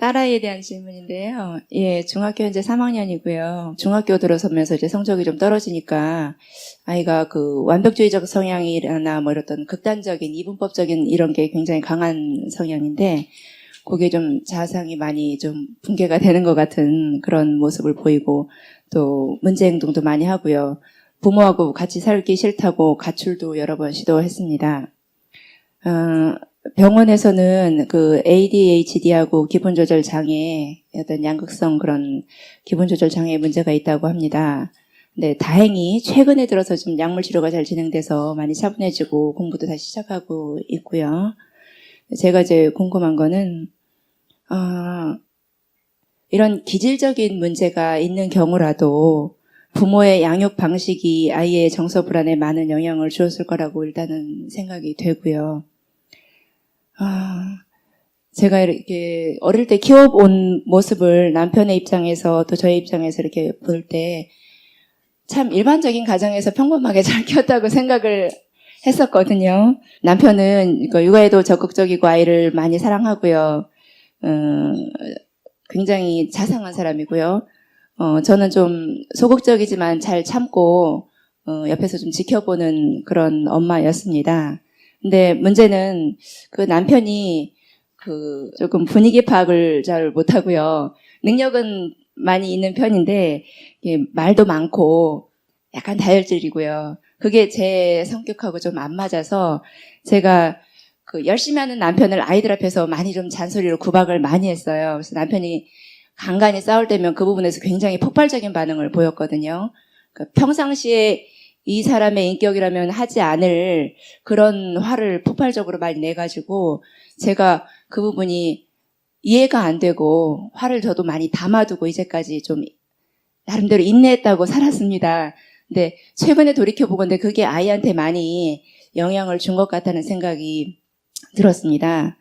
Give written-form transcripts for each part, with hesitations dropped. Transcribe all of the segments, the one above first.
딸아이에 대한 질문인데요. 예, 중학교 현재 3학년이고요. 중학교 들어서면서 이제 성적이 좀 떨어지니까 아이가 그 완벽주의적 성향이나 뭐 이런 극단적인 이분법적인 이런 게 굉장히 강한 성향인데 그게 좀 자상이 많이 좀 붕괴가 되는 것 같은 그런 모습을 보이고 또 문제 행동도 많이 하고요. 부모하고 같이 살기 싫다고 가출도 여러 번 시도했습니다. 병원에서는 그 ADHD하고 기분조절 장애, 어떤 양극성 그런 기분조절 장애 문제가 있다고 합니다. 네, 다행히 최근에 들어서 좀 약물 치료가 잘 진행돼서 많이 차분해지고 공부도 다시 시작하고 있고요. 제가 이제 궁금한 거는, 이런 기질적인 문제가 있는 경우라도 부모의 양육 방식이 아이의 정서 불안에 많은 영향을 주었을 거라고 일단은 생각이 되고요. 제가 이렇게 어릴 때 키워온 모습을 남편의 입장에서 또 저의 입장에서 이렇게 볼 때 참 일반적인 가정에서 평범하게 잘 키웠다고 생각을 했었거든요. 남편은 육아에도 적극적이고 아이를 많이 사랑하고요. 굉장히 자상한 사람이고요. 저는 좀 소극적이지만 잘 참고 옆에서 좀 지켜보는 그런 엄마였습니다. 근데 문제는 그 남편이 조금 분위기 파악을 잘 못하고요. 능력은 많이 있는 편인데 말도 많고 약간 다혈질이고요. 그게 제 성격하고 좀 안 맞아서 제가 열심히 하는 남편을 아이들 앞에서 많이 좀 잔소리로 구박을 많이 했어요. 그래서 남편이 간간히 싸울 때면 그 부분에서 굉장히 폭발적인 반응을 보였거든요. 평상시에 이 사람의 인격이라면 하지 않을 그런 화를 폭발적으로 많이 내가지고 제가 그 부분이 이해가 안 되고 화를 저도 많이 담아두고 이제까지 좀 나름대로 인내했다고 살았습니다. 근데 최근에 돌이켜보건데 그게 아이한테 많이 영향을 준 것 같다는 생각이 들었습니다.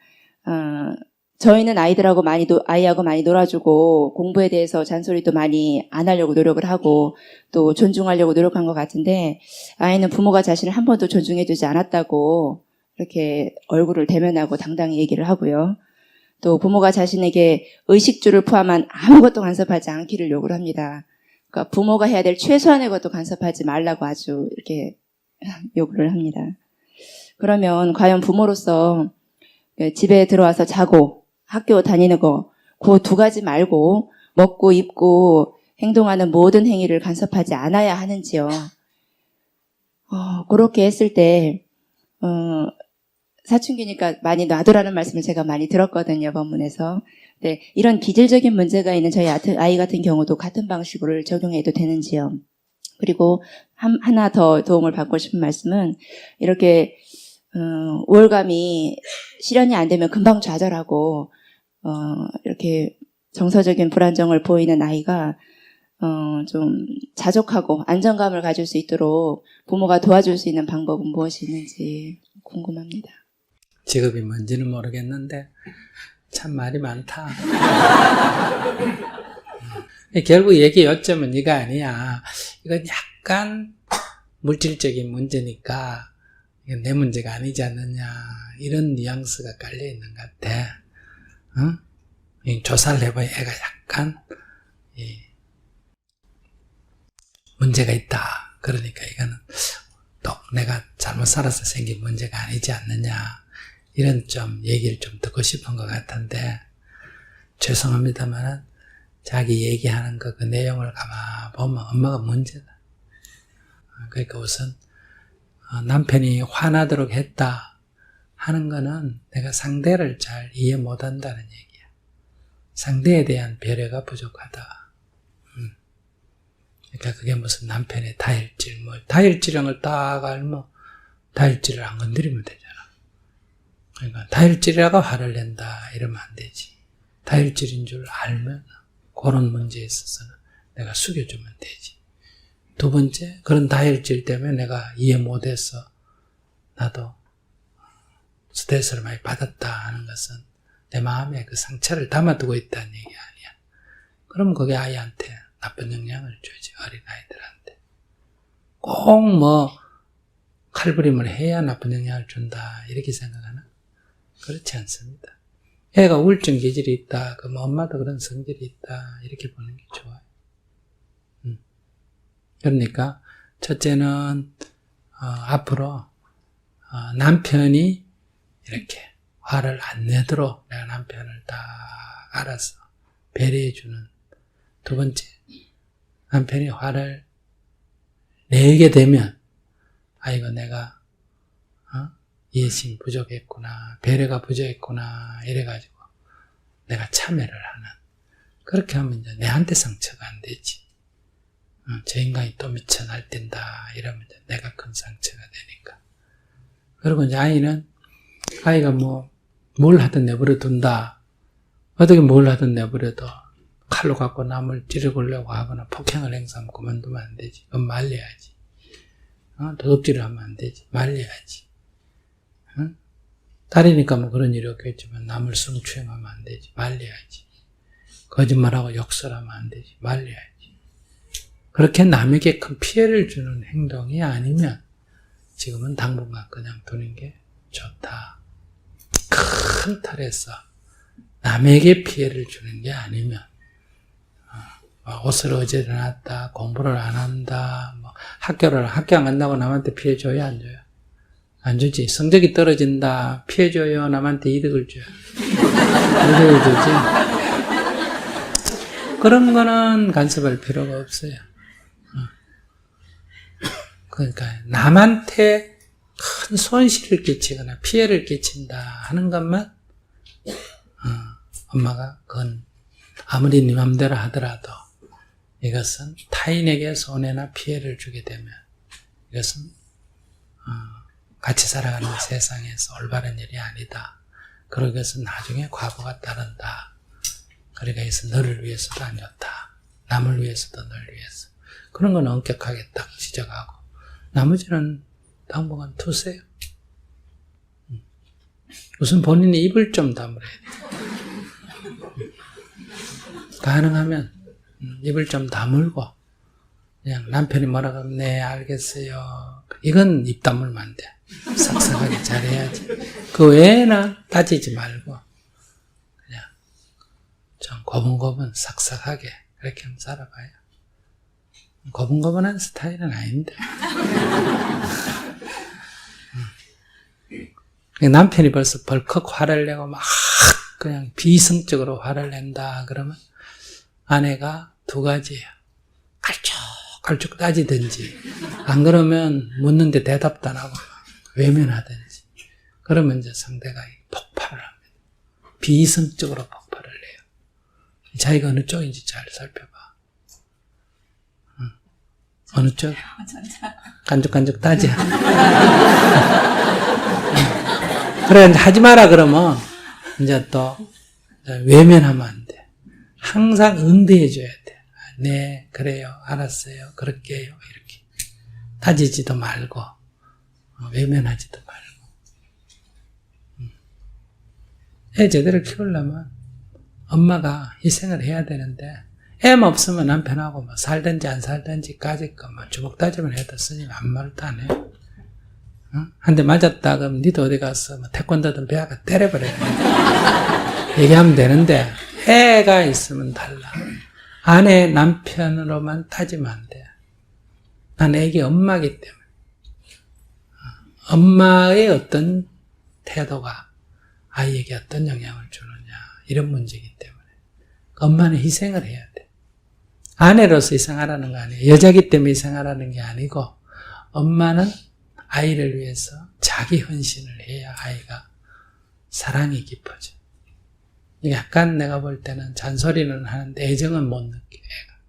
저희는 아이하고 많이 놀아주고 공부에 대해서 잔소리도 많이 안 하려고 노력을 하고 또 존중하려고 노력한 것 같은데 아이는 부모가 자신을 한 번도 존중해주지 않았다고 이렇게 얼굴을 대면하고 당당히 얘기를 하고요. 또 부모가 자신에게 의식주를 포함한 아무것도 간섭하지 않기를 요구를 합니다. 그러니까 부모가 해야 될 최소한의 것도 간섭하지 말라고 아주 이렇게 요구를 합니다. 그러면 과연 부모로서 집에 들어와서 자고 학교 다니는 거, 그 두 가지 말고 먹고 입고 행동하는 모든 행위를 간섭하지 않아야 하는지요. 그렇게 했을 때 사춘기니까 많이 놔두라는 말씀을 제가 많이 들었거든요, 법문에서. 네, 이런 기질적인 문제가 있는 저희 아이 같은 경우도 같은 방식으로 적용해도 되는지요. 그리고 하나 더 도움을 받고 싶은 말씀은 이렇게 우월감이 실현이 안 되면 금방 좌절하고 이렇게 정서적인 불안정을 보이는 아이가 좀 자족하고 안정감을 가질 수 있도록 부모가 도와줄 수 있는 방법은 무엇이 있는지 궁금합니다. 직업이 뭔지는 모르겠는데 참 말이 많다. 결국 얘기 요점은 이거 아니야. 이건 약간 물질적인 문제니까 이건 내 문제가 아니지 않느냐 이런 뉘앙스가 깔려있는 것 같아. 조사를 해봐야 애가 약간 문제가 있다. 그러니까 이거는 또 내가 잘못 살아서 생긴 문제가 아니지 않느냐 이런 좀 얘기를 좀 듣고 싶은 것 같은데 죄송합니다만 자기 얘기하는 그 내용을 가만 보면 엄마가 문제다. 그러니까 우선 남편이 화나도록 했다 하는 거는 내가 상대를 잘 이해 못한다는 얘기야. 상대에 대한 배려가 부족하다. 그러니까 그게 무슨 남편의 다혈질, 다혈질형을 딱 알면 다혈질을 안 건드리면 되잖아. 그러니까 다혈질이라고 화를 낸다 이러면 안 되지. 다혈질인 줄 알면 그런 문제에 있어서는 내가 숙여주면 되지. 두 번째, 그런 다혈질 때문에 내가 이해 못해서 나도 스트레스를 많이 받았다 하는 것은 내 마음에 그 상처를 담아두고 있다는 얘기 아니야. 그럼 그게 아이한테 나쁜 영향을 주지, 어린아이들한테. 꼭 칼부림을 해야 나쁜 영향을 준다, 이렇게 생각하나? 그렇지 않습니다. 애가 우울증 기질이 있다. 그럼 엄마도 그런 성질이 있다. 이렇게 보는 게 좋아요. 그러니까 첫째는 앞으로 남편이 이렇게 화를 안 내도록 내가 남편을 다 알아서 배려해주는. 두 번째, 남편이 화를 내게 되면 아이고 내가 이해심 부족했구나, 배려가 부족했구나 이래가지고 내가 참여를 하는. 그렇게 하면 이제 내한테 상처가 안 되지. 저 인간이 또 미쳐 날뛴다 이러면 이제 내가 큰 상처가 되니까. 그리고 이제 아이가 뭘 하든 내버려 둔다. 어떻게 뭘 하든 내버려도 칼로 갖고 남을 찌르려고 하거나 폭행을 행사하면 그만두면 안 되지. 그건 말려야지. 도둑질을 하면 안 되지. 말려야지. 딸이니까 뭐 그런 일이 없겠지만 남을 성추행하면 안 되지. 말려야지. 거짓말하고 욕설하면 안 되지. 말려야지. 그렇게 남에게 큰 피해를 주는 행동이 아니면 지금은 당분간 그냥 두는 게 좋다. 큰 틀에서 남에게 피해를 주는 게 아니면 옷을 어제 놨다, 공부를 안 한다, 학교 안 간다고 남한테 피해 줘요, 안 줘요? 안 주지. 성적이 떨어진다, 피해 줘요, 남한테 이득을 줘요. 이득을 주지. 그런 거는 간섭할 필요가 없어요. 그러니까 남한테 큰 손실을 끼치거나 피해를 끼친다 하는 것만 엄마가 그건 아무리 네 맘대로 하더라도 이것은 타인에게 손해나 피해를 주게 되면 이것은 같이 살아가는 세상에서 올바른 일이 아니다. 그리고 이것은 나중에 과거가 따른다. 그러니까 이것은 너를 위해서도 안 좋다. 남을 위해서도 너를 위해서. 그런 건 엄격하게 딱 지적하고 나머지는 당분간 두세요. 우선 본인이 입을 좀 다물어야 돼. 가능하면 입을 좀 다물고 그냥 남편이 뭐라고 하면 네 알겠어요. 이건 입 다물면 안 돼. 싹싹하게 잘해야지. 그 외에는 따지지 말고 그냥 좀 고분고분 싹싹하게 그렇게 한번 살아봐요. 고분고분한 스타일은 아닌데. 남편이 벌써 벌컥 화를 내고 막 그냥 비이성적으로 화를 낸다 그러면 아내가 두 가지예요. 깔쭉 따지든지 안 그러면 묻는데 대답도 안 하고 외면하든지. 그러면 이제 상대가 폭발을 합니다. 비이성적으로 폭발을 해요. 자기가 어느 쪽인지 잘 살펴봐. 어느 쪽? 간죽간죽 따져. 그래, 이제 하지 마라 그러면 이제 또 외면하면 안 돼. 항상 응대해줘야 돼. 네, 그래요, 알았어요, 그럴게요, 이렇게. 따지지도 말고, 외면하지도 말고. 애 제대로 키우려면 엄마가 희생을 해야 되는데, 애만 없으면 남편하고 뭐 살든지 안 살든지까지 주먹 다짐을 해도 스님 아무 말도 안 해요. 한 대 맞았다 그러면 니도 어디 가서 태권도든 배아가 때려버려요. 얘기하면 되는데 애가 있으면 달라. 아내 남편으로만 따지면 안 돼. 난 애기 엄마기 때문에 엄마의 어떤 태도가 아이에게 어떤 영향을 주느냐 이런 문제이기 때문에 엄마는 희생을 해야 돼. 아내로서 희생하라는 거 아니에요. 여자기 때문에 희생하라는 게 아니고 엄마는 아이를 위해서 자기 헌신을 해야 아이가 사랑이 깊어져. 약간 내가 볼 때는 잔소리는 하는데 애정은 못 느껴, 애가.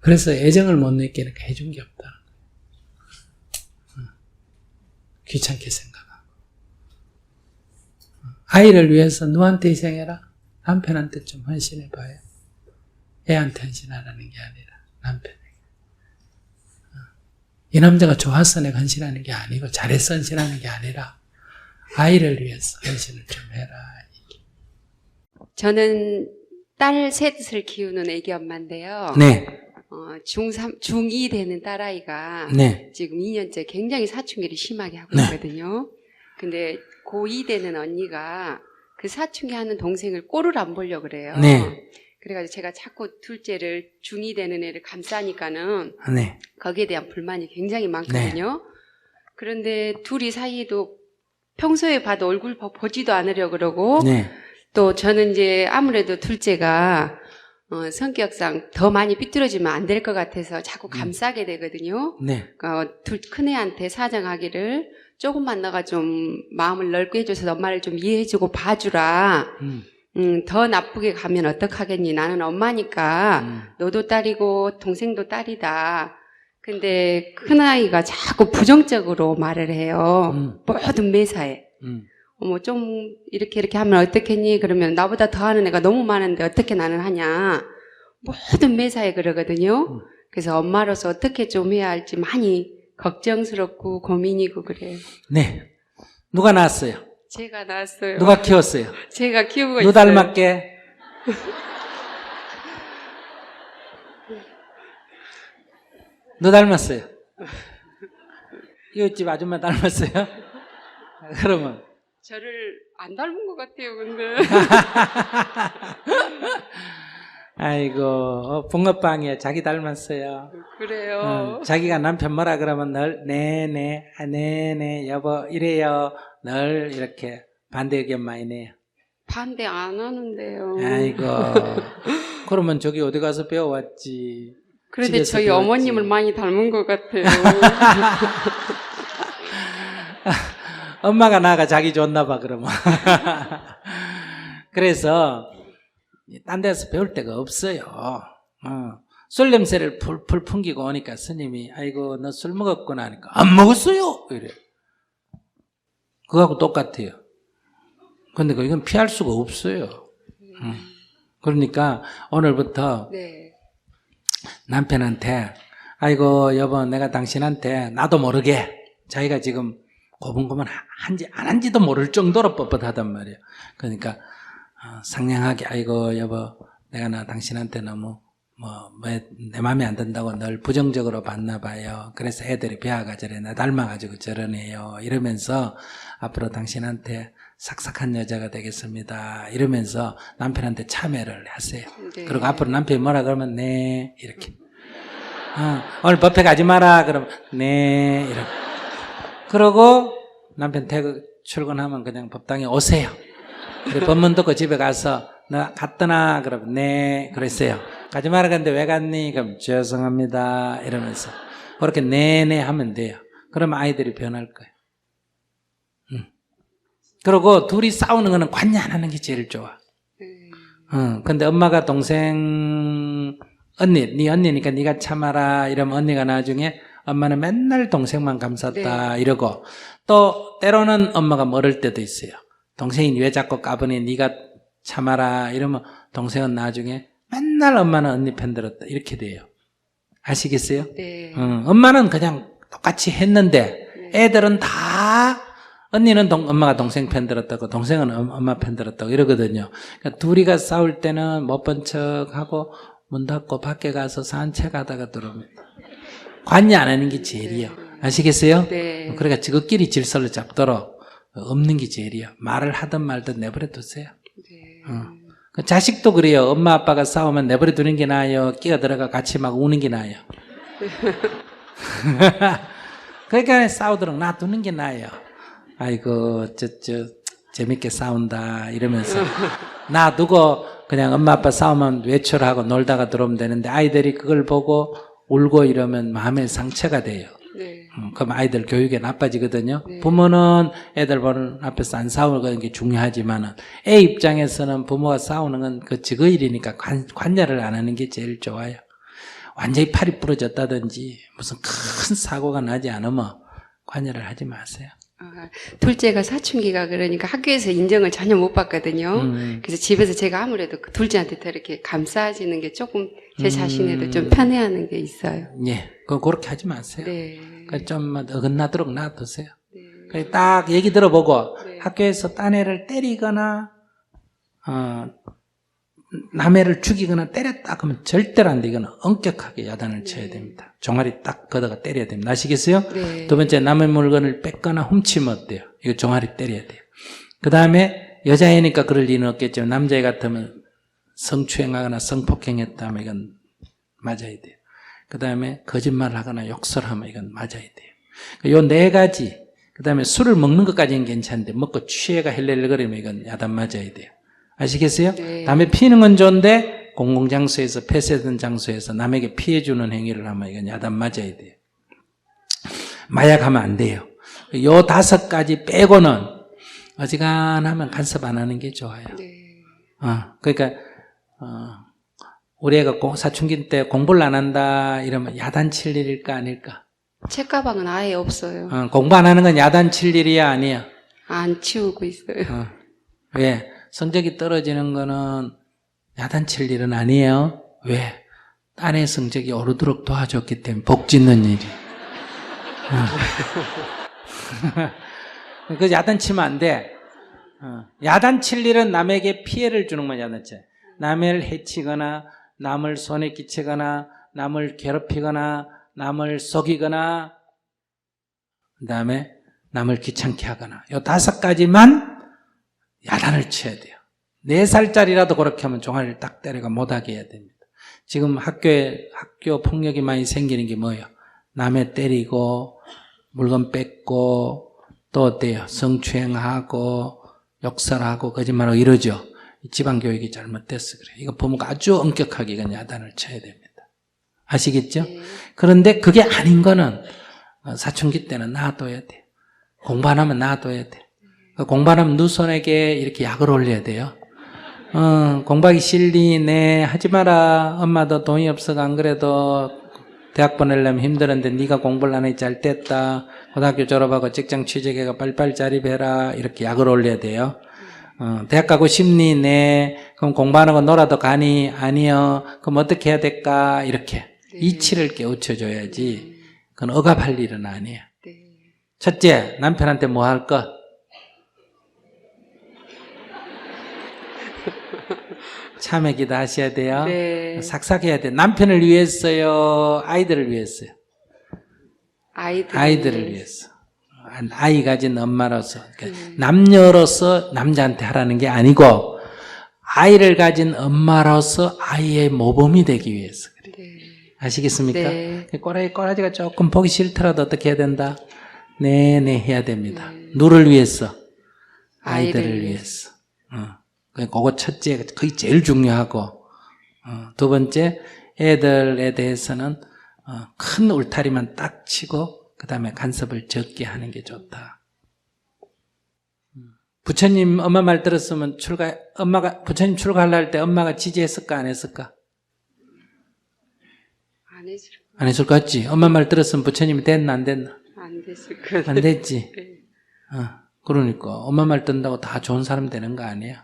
그래서 애정을 못 느끼니까 해준 게 없다는 거예요. 귀찮게 생각하고. 아이를 위해서 누구한테 희생해라? 남편한테 좀 헌신해봐요. 애한테 헌신하라는 게 아니라 남편에게. 이 남자가 좋아서 내가 헌신하는 게 아니고 잘해서 헌신하는 게 아니라 아이를 위해서 헌신을 좀 해라. 저는 딸 셋을 키우는 애기 엄마인데요. 네. 중2 되는 딸아이가 네. 지금 2년째 굉장히 사춘기를 심하게 하고 네. 있거든요. 근데 고2 되는 언니가 그 사춘기 하는 동생을 꼴을 안 보려고 그래요. 네. 그래가지고 제가 자꾸 둘째를 중2 되는 애를 감싸니까는 네. 거기에 대한 불만이 굉장히 많거든요. 그런데 둘이 사이도 평소에 봐도 얼굴 보지도 않으려고 그러고 네. 또 저는 이제 아무래도 둘째가 성격상 더 많이 삐뚤어지면 안 될 것 같아서 자꾸 감싸게 되거든요. 네. 큰애한테 사정하기를 조금만 너가 좀 마음을 넓게 해줘서 엄마를 좀 이해해주고 봐주라. 더 나쁘게 가면 어떡하겠니? 나는 엄마니까 너도 딸이고 동생도 딸이다. 근데 큰아이가 자꾸 부정적으로 말을 해요. 모든 매사에. 좀 이렇게 하면 어떻겠니? 그러면 나보다 더 하는 애가 너무 많은데 어떻게 나는 하냐? 모든 매사에 그러거든요. 그래서 엄마로서 어떻게 좀 해야 할지 많이 걱정스럽고 고민이고 그래요. 네. 누가 낳았어요? 제가 낳았어요. 누가 키웠어요? 제가 키우고 누 있어요. 닮았게? 누 닮았어요? 이웃집 아줌마 닮았어요? 그러면 저를 안 닮은 것 같아요, 근데. 아이고 붕어빵이야 자기 닮았어요. 그래요. 자기가 남편 뭐라 그러면 늘 네네 네네 여보 이래요. 늘 이렇게 반대 의견 많이 내요. 반대 안 하는데요. 아이고 그러면 저기 어디 가서 배워왔지. 그런데 집에서 저희 배웠지. 어머님을 많이 닮은 것 같아요. 엄마가 나가 자기 좋나 봐 그러면. 그래서 딴 데서 배울 데가 없어요. 술 냄새를 풀풀 풍기고 오니까 스님이 아이고 너 술 먹었구나 하니까 안 먹었어요 이래. 그거하고 똑같아요. 근데 이건 피할 수가 없어요. 그러니까 오늘부터 네. 남편한테 아이고 여보 내가 당신한테 나도 모르게 자기가 지금 고분고분 한지 안 한지도 모를 정도로 뻣뻣하단 말이에요. 그러니까 상냥하게 아이고 여보 내가 당신한테 너무 내 마음에 안 든다고 늘 부정적으로 봤나 봐요. 그래서 애들이 배아가 저래 나 닮아가지고 저러네요. 이러면서 앞으로 당신한테 삭삭한 여자가 되겠습니다. 이러면서 남편한테 참여를 하세요. 네. 그리고 앞으로 남편이 뭐라 그러면 네 이렇게 오늘 법회 가지 마라 그러면 네 이렇게 그러고 남편 출근하면 그냥 법당에 오세요. 그리고 법문 듣고 집에 가서 너 갔더나 그러면 네 그랬어요. 가지 마라 그랬는데 왜 갔니? 그럼 죄송합니다 이러면서 그렇게 네네 하면 돼요. 그러면 아이들이 변할 거예요. 그리고 둘이 싸우는 거는 관여 안 하는 게 제일 좋아. 근데 엄마가 동생 네 언니니까 네가 참아라 이러면 언니가 나중에 엄마는 맨날 동생만 감쌌다 네. 이러고 또 때로는 엄마가 모를 때도 있어요. 동생이 왜 자꾸 까부니 네가 참아라 이러면 동생은 나중에 맨날 엄마는 언니 편 들었다 이렇게 돼요. 아시겠어요? 네. 엄마는 그냥 똑같이 했는데 네. 애들은 다 언니는 엄마가 동생 편 들었다고 동생은 엄마 편 들었다고 이러거든요. 그러니까 둘이가 싸울 때는 못 본 척하고 문 닫고 밖에 가서 산책하다가 들어옵니다. 관여 안 하는 게 제일이에요. 아시겠어요? 네. 그러니까 저것끼리 질서를 잡도록 없는 게 제일이에요. 말을 하든 말든 내버려 두세요. 네. 그 자식도 그래요. 엄마 아빠가 싸우면 내버려 두는 게 나아요. 끼어 들어가 같이 막 우는 게 나아요. 그러니까 싸우도록 놔두는 게 나아요. 아이고 재밌게 싸운다 이러면서 놔두고 그냥 엄마 아빠 싸우면 외출하고 놀다가 들어오면 되는데 아이들이 그걸 보고 울고 이러면 마음의 상처가 돼요. 네. 그럼 아이들 교육에 나빠지거든요. 네. 부모는 애들 보는 앞에서 안 싸우는 게 중요하지만 애 입장에서는 부모가 싸우는 건 그 지그 일이니까 관여를 안 하는 게 제일 좋아요. 완전히 팔이 부러졌다든지 무슨 큰 사고가 나지 않으면 관여를 하지 마세요. 둘째가 사춘기가 그러니까 학교에서 인정을 전혀 못 받거든요. 그래서 집에서 제가 아무래도 그 둘째한테 더 이렇게 감싸지는 게 조금 제 자신에도 좀 편해하는 게 있어요. 예, 그렇게 하지 마세요. 네. 좀 어긋나도록 놔두세요. 네. 딱 얘기 들어보고 네. 학교에서 딴 애를 때리거나 남애를 죽이거나 때렸다 그러면 절대로 안 돼. 이거는 엄격하게 야단을 쳐야 됩니다. 종아리 딱 걷어가 때려야 됩니다. 아시겠어요? 네. 두 번째 남의 물건을 뺏거나 훔치면 어때요? 이거 종아리 때려야 돼요. 그 다음에 여자애니까 그럴 리는 없겠지만 남자애 같으면 성추행하거나 성폭행했다면 이건 맞아야 돼요. 그 다음에 거짓말을 하거나 욕설하면 이건 맞아야 돼요. 요 네 가지, 그 다음에 술을 먹는 것까지는 괜찮은데 먹고 취해가 헬렐레거리면 이건 야단 맞아야 돼요. 아시겠어요? 네. 담배 피는 건 좋은데 공공장소에서 폐쇄된 장소에서 남에게 피해주는 행위를 하면 이건 야단 맞아야 돼요. 마약하면 안 돼요. 요 5가지 빼고는 어지간하면 간섭 안 하는 게 좋아요. 네. 그러니까 우리 애가 사춘기 때 공부를 안 한다 이러면 야단칠 일일까 아닐까? 책가방은 아예 없어요. 공부 안 하는 건 야단칠 일이야 아니야? 안 치우고 있어요. 왜? 성적이 떨어지는 거는 야단칠 일은 아니에요. 왜? 딴의 성적이 오르도록 도와줬기 때문에 복 짓는 일이. 그 야단치면 안 돼. 야단칠 일은 남에게 피해를 주는 건 야단치. 남을 해치거나 남을 손에 끼치거나 남을 괴롭히거나 남을 속이거나 그 다음에 남을 귀찮게 하거나 요 5가지만 야단을 쳐야 돼요. 4살짜리라도 그렇게 하면 종아리를 딱 때려가 못하게 해야 됩니다. 지금 학교 폭력이 많이 생기는 게 뭐예요? 남의 때리고 물건 뺏고 또 어때요? 성추행하고 욕설하고 거짓말하고 이러죠. 지방교육이 잘못됐어 그래요. 이거 부모가 아주 엄격하게 이건 야단을 쳐야 됩니다. 아시겠죠? 네. 그런데 그게 아닌 거는 사춘기 때는 놔둬야 돼. 공부 안 하면 놔둬야 돼. 공부 안 하면 누손에게 이렇게 약을 올려야 돼요. 공부하기 싫니? 네, 하지 마라. 엄마도 돈이 없어가 안 그래도 대학 보내려면 힘들었는데 네가 공부를 안 해 잘 됐다. 고등학교 졸업하고 직장 취직해가 빨리빨리 자립해라. 이렇게 약을 올려야 돼요. 대학 가고 싶니? 네. 그럼 공부 안 하고 놀아도 가니? 아니요. 그럼 어떻게 해야 될까? 이렇게 이치를 깨우쳐줘야지. 그건 억압할 일은 아니에요. 네. 첫째, 남편한테 뭐 할 것? 참회 기도 하셔야 돼요. 네. 삭삭해야 돼요. 남편을 위해서요? 아이들을 위해서요? 아이들을 위해서. 아이 가진 엄마로서. 그러니까 남녀로서 남자한테 하라는 게 아니고 아이를 가진 엄마로서 아이의 모범이 되기 위해서 그래요. 네. 아시겠습니까? 네. 꼬라지가 조금 보기 싫더라도 어떻게 해야 된다? 네네 해야 됩니다. 누를 위해서? 아이들을 위해서. 그거 첫째, 그게 제일 중요하고, 두 번째, 애들에 대해서는 큰 울타리만 딱 치고, 그 다음에 간섭을 적게 하는 게 좋다. 부처님 엄마 말 들었으면 부처님 출가하려 할 때 엄마가 지지했을까, 안 했을까? 안 했을 안 했을 것 같지? 엄마 말 들었으면 부처님이 됐나, 안 됐나? 안 됐을 것 안 됐지? 네. 그러니까 엄마 말 든다고 다 좋은 사람 되는 거 아니야?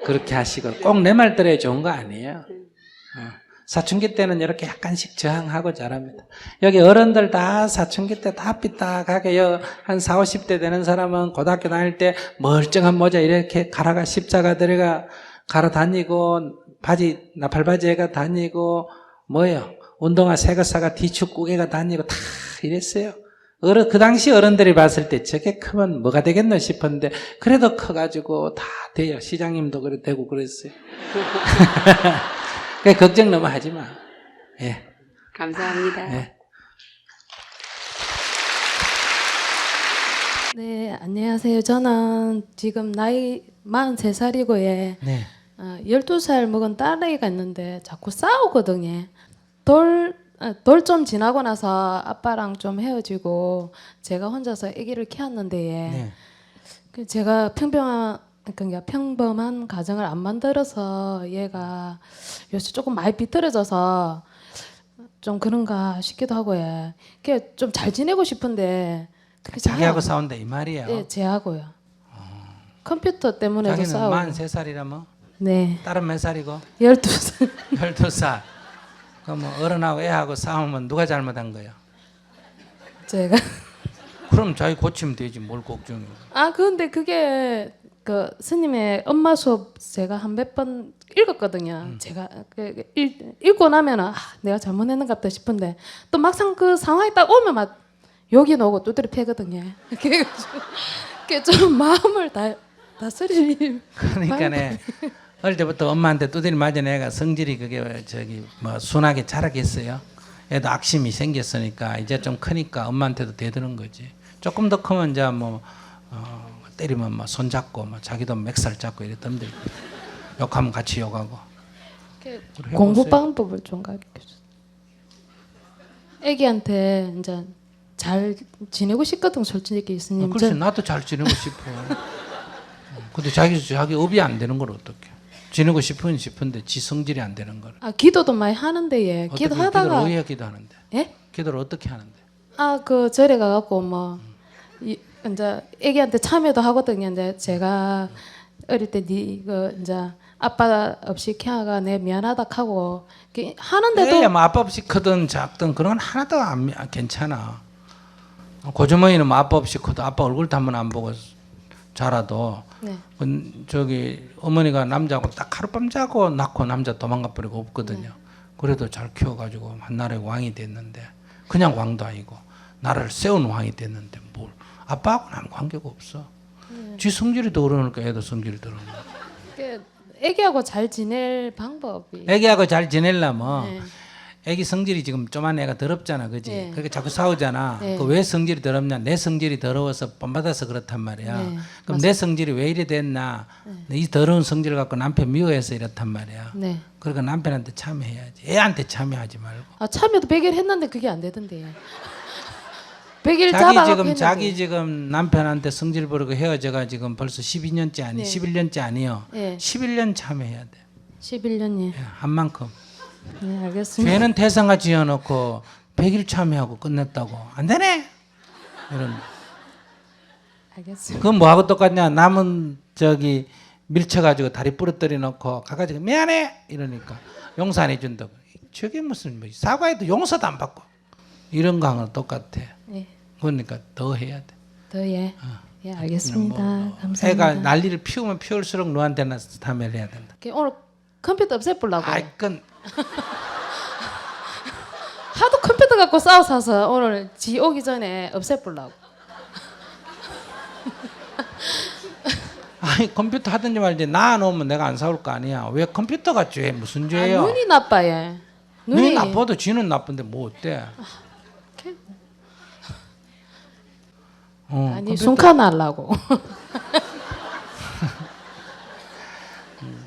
그렇게 하시고 꼭 내 말 들어야 좋은 거 아니에요. 사춘기 때는 이렇게 약간씩 저항하고 자랍니다. 여기 어른들 다 사춘기 때 다 삐딱하게 한 40, 50대 되는 사람은 고등학교 다닐 때 멀쩡한 모자 이렇게 갈아가 십자가 들어가 갈아 다니고 바지 나팔바지에가 다니고 뭐예요? 운동화 새거 사가 티슈 꾸개가 다니고 다 이랬어요. 그 당시 어른들이 봤을 때 저게 크면 뭐가 되겠나 싶었는데 그래도 커가지고 다 돼요. 시장님도 그래 되고 그랬어요. 그러니까 걱정 너무 하지 마. 예. 감사합니다. 예. 네, 안녕하세요. 저는 지금 나이 43살이고, 예. 네. 12살 먹은 딸아이가 있는데 자꾸 싸우거든요. 돌 좀 지나고 나서 아빠랑 좀 헤어지고 제가 혼자서 아기를 키웠는데, 예. 네. 그 제가 평범한 가정을 안 만들어서 얘가 요새 조금 많이 비뚤어져서 좀 그런가 싶기도 하고, 예. 좀 잘 지내고 싶은데 그게 잘 자기하고 안- 싸운다 이 말이에요. 예, 제하고요. 컴퓨터 때문에도 자기는 싸우고. 43살이라며? 네. 딸은 몇 살이고? 12살. 12살. 그럼 뭐 어른하고 애하고 싸우면 누가 잘못한 거예요? 제가. 그럼 자기 고치면 되지 뭘 걱정해. 근데 그게 그 스님의 엄마 수업 제가 한 몇 번 읽었거든요. 제가 읽고 나면은 내가 잘못했는 것 같다 싶은데 또 막상 그 상황이 딱 오면 막 여기 오고 두드려 패거든요. 그좀 마음을 다스릴. 그러니까네 어릴 때부터 엄마한테 두드리 맞은 애가 성질이 그게 저기 뭐 순하게 자라겠어요. 애도 악심이 생겼으니까 이제 좀 크니까 엄마한테도 대드는 거지. 조금 더 크면 이제 뭐 때리면 뭐 손잡고 뭐 자기도 맥살 잡고 이랬던데 욕하면 같이 욕하고. 공부 방법을 좀 가르쳐줘. 애기한테 이제 잘 지내고 싶거든 솔직히 스님. 글쎄 나도 잘 지내고 싶어. 근데 자기 업이 안 되는 걸 어떻게? 지내고 싶은데 지 성질이 안 되는 걸. 기도도 많이 하는데 예. 어떻게 기도하다가 기도를 어떻게 기도하는데? 예? 기도를 어떻게 하는데? 그 절에 가갖고 뭐 이제 애기한테 참여도 하거든요. 근데 제가 어릴 때 그 이제 아빠 없이 키아가 내 미안하다 하고 하는데도 뭐 아빠 없이 크든 작든 그런 건 하나도 안 괜찮아. 고주머니는 뭐 아빠 없이 커도 아빠 얼굴도 한번 안 보고 자라도 네. 저기 어머니가 남자하고 딱 하룻밤 자고 낳고 남자 도망가 버리고 없거든요. 그래도 잘 키워가지고 한나라의 왕이 됐는데 그냥 왕도 아니고 나라를 세운 왕이 됐는데 뭘 아빠하고는 아무 관계가 없어. 지 성질이 더 그러니까 애도 성질이 더 그러니까. 애기하고 잘 지낼 방법이. 애기하고 잘 지내려면 네. 애기 성질이 지금 좀만 애가 더럽잖아, 그지? 네. 그렇게 자꾸 싸우잖아. 네. 그 왜 성질이 더럽냐? 내 성질이 더러워서 뻔받아서 그렇단 말이야. 네. 그럼 내 성질이 왜 이래 됐나? 이 더러운 성질을 갖고 남편 미워해서 이렇단 말이야. 네. 그러니까 남편한테 참여해야지. 애한테 참여하지 말고. 참여도 100일 했는데 그게 안 되던데. 100일 자기 지금 남편한테 성질 부리고 헤어져가 지금 벌써 12년째 아니, 네. 11년째 아니요. 네. 11년 참여해야 돼. 11년이. 예, 한 만큼. 네, 알겠습니다. 죄는 대상화 지어놓고 100일 참여하고 끝냈다고. 안 되네. 이런. 알겠습니다. 그건 뭐하고 똑같냐? 남은 저기 밀쳐가지고 다리 부러뜨려 놓고 가가지고 미안해 이러니까 용서 안 해준다고. 저게 무슨 뭐 사과해도 용서도 안 받고 이런 거하고는 똑같아. 네. 그러니까 더 해야 돼. 더 예. 예, 알겠습니다. 감사합니다. 애가 난리를 피우면 피울수록 너한테나 참여를 해야 된다. 오늘 컴퓨터 없애보려고. 아이 건 하도 컴퓨터 갖고 싸워서 오늘 지 오기 전에 없애보려고. 아니 컴퓨터 하든지 말든지 놔놓으면 내가 안 싸울 거 아니야. 왜 컴퓨터가 죄? 무슨 죄예요? 눈이 나빠 얘. 눈이 나빠도 쥐는 나쁜데 뭐 어때? 아니 순간 하려고.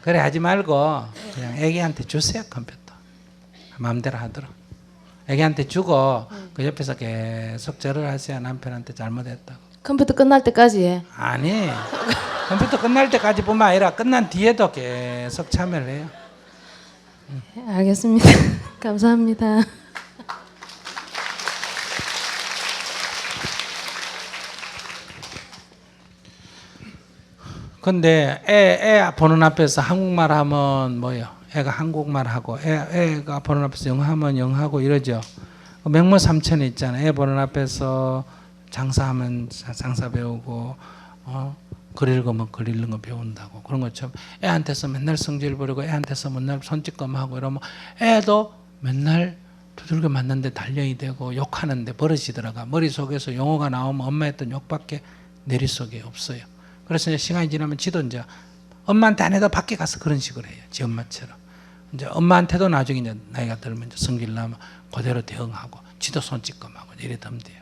그래 하지 말고 그냥 애기한테 주세요 컴퓨터. 마음대로 하도록. 애기한테 주고 그 옆에서 계속 절을 하세요. 남편한테 잘못했다고. 컴퓨터 끝날 때까지 해. 아니 컴퓨터 끝날 때까지 뿐만 아니라 끝난 뒤에도 계속 참여를 해요. 네, 알겠습니다. 감사합니다. 근데 애 보는 앞에서 한국말 하면 뭐요? 애가 한국말 하고 애가 보는 앞에서 영어 하면 영어 하고 이러죠. 맹모삼천이 있잖아. 애 보는 앞에서 장사하면 장사 배우고 글 읽으면 글 읽는 거 배운다고. 그런 것처럼 애한테서 맨날 성질 부리고 애한테서 맨날 손찌검하고 이러면 애도 맨날 두들겨 맞는데 단련이 되고 욕하는데 버릇이 들어가. 머릿속에서 용어가 나오면 엄마 했던 욕밖에 내릿속에 없어요. 그래서 이제 시간이 지나면 지도 이제 엄마한테 안 해도 밖에 가서 그런 식으로 해요. 지 엄마처럼. 이제 엄마한테도 나중에 이제 나이가 들면 이제 성질 나면 그대로 대응하고 지도 손찌검하고 이래 되면 돼요.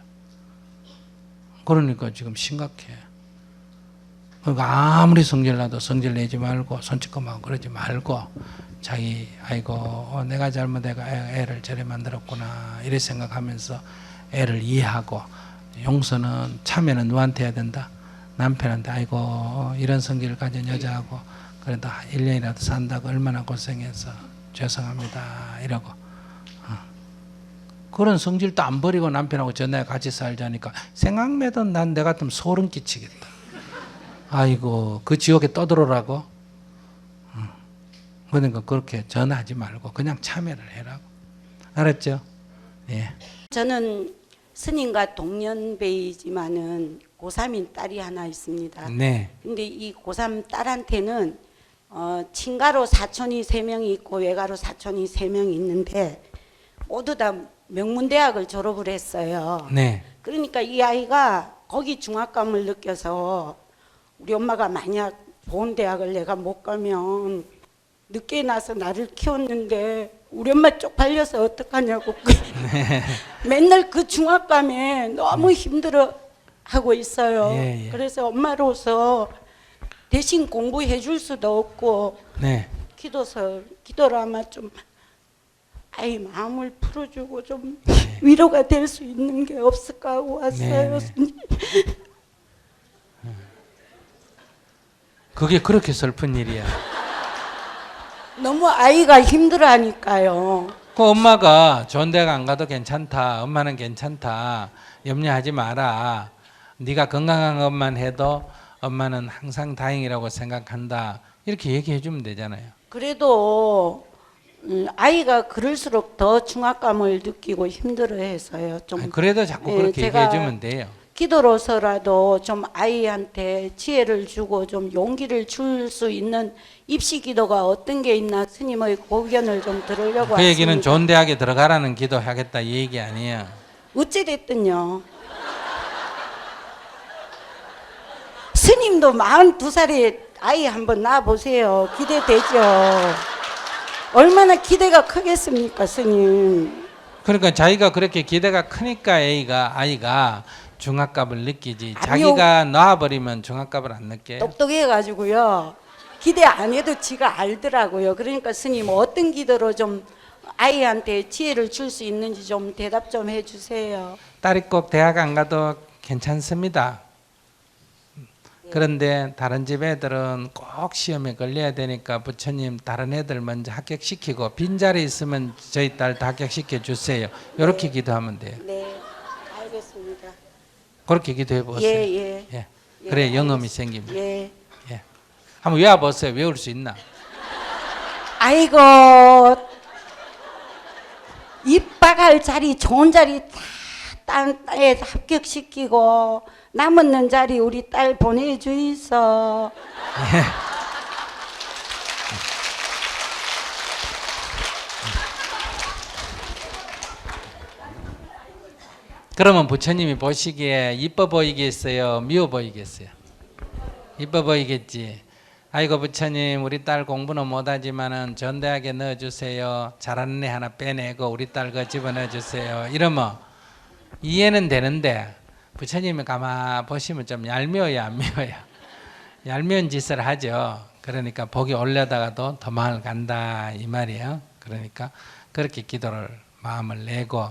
그러니까 지금 심각해. 그러니까 아무리 성질 나도 성질 내지 말고 손찌검하고 그러지 말고 자기 아이고 내가 잘못해가 애를 저래 만들었구나 이래 생각하면서 애를 이해하고 용서는 참여는 누구한테 해야 된다? 남편한테 아이고 이런 성질을 가진 여자하고 그래도 1년이라도 산다고 얼마나 고생해서 죄송합니다 이러고 그런 성질도 안 버리고 남편하고 전에 같이 살자니까 생각해도 난 내 같으면 소름 끼치겠다. 아이고 그 지옥에 떠들어라고. 그러니까 그렇게 전하지 말고 그냥 참여를 해라고. 알았죠? 예. 저는 스님과 동년배이지만은 고3인 딸이 하나 있습니다. 네. 근데 이 고3 딸한테는 친가로 사촌이 3명이 있고 외가로 사촌이 3명이 있는데 모두 다 명문대학을 졸업을 했어요. 네. 그러니까 이 아이가 거기 중압감을 느껴서 우리 엄마가 만약 좋은 대학을 내가 못 가면 늦게 나서 나를 키웠는데 우리 엄마 쪽팔려서 어떡하냐고 맨날 그 중압감에 너무 힘들어 하고 있어요. 예, 예. 그래서 엄마로서 대신 공부해 줄 수도 없고 네. 기도를 아마 좀 아이 마음을 풀어주고 좀 위로가 될 수 있는 게 없을까 하고 왔어요. 네. 그게 그렇게 슬픈 일이야. 너무 아이가 힘들어하니까요. 그 엄마가 좋은 대학 안 가도 괜찮다. 엄마는 괜찮다. 염려하지 마라. 네가 건강한 것만 해도 엄마는 항상 다행이라고 생각한다. 이렇게 얘기해 주면 되잖아요. 그래도 아이가 그럴수록 더 중압감을 느끼고 힘들어해서요. 좀 아니, 그래도 자꾸 예, 그렇게 제가 얘기해 주면 돼요. 기도로서라도 좀 아이한테 지혜를 주고 좀 용기를 줄 수 있는 입시 기도가 어떤 게 있나 스님의 고견을 좀 들으려고 그 왔습니다. 얘기는 좋은 대학에 들어가라는 기도하겠다 이 얘기 아니에요. 어찌 됐든요. 스님도 42살에 아이 한번 낳아보세요. 기대되죠. 얼마나 기대가 크겠습니까, 스님. 그러니까 자기가 그렇게 기대가 크니까 아이가 중압감을 느끼지. 아니요. 자기가 놔버리면 중압감을 안 느껴요. 똑똑해가지고요. 기대 안 해도 지가 알더라고요. 그러니까 스님 어떤 기도로 좀 아이한테 지혜를 줄 수 있는지 좀 대답 좀 해주세요. 딸이 꼭 대학 안 가도 괜찮습니다. 그런데 다른 집 애들은 꼭 시험에 걸려야 되니까 부처님 다른 애들 먼저 합격시키고 빈자리 있으면 저희 딸 다 합격시켜 주세요. 이렇게 기도하면 돼요. 네, 알겠습니다. 그렇게 기도해 보세요. 예. 예. 그래 예, 영험이 알겠습니다. 생깁니다. 예. 예. 한번 외워보세요. 외울 수 있나? 아이고, 입학할 자리 좋은 자리 다 딴 딸에 합격시키고 남은 자리 우리 딸 보내주이소. 그러면 부처님이 보시기에 이뻐 보이겠어요? 미워 보이겠어요? 이뻐 보이겠지. 아이고 부처님 우리 딸 공부는 못하지만은 전대학에 넣어주세요. 잘하는 애 하나 빼내고 우리 딸 그 집어넣어주세요. 이러면 이해는 되는데 부처님이 가만 보시면 좀 얄미워요 안 미워요? 얄미운 짓을 하죠. 그러니까 복이 올려다가도 도망을 간다 이 말이에요. 그러니까 그렇게 기도를 마음을 내고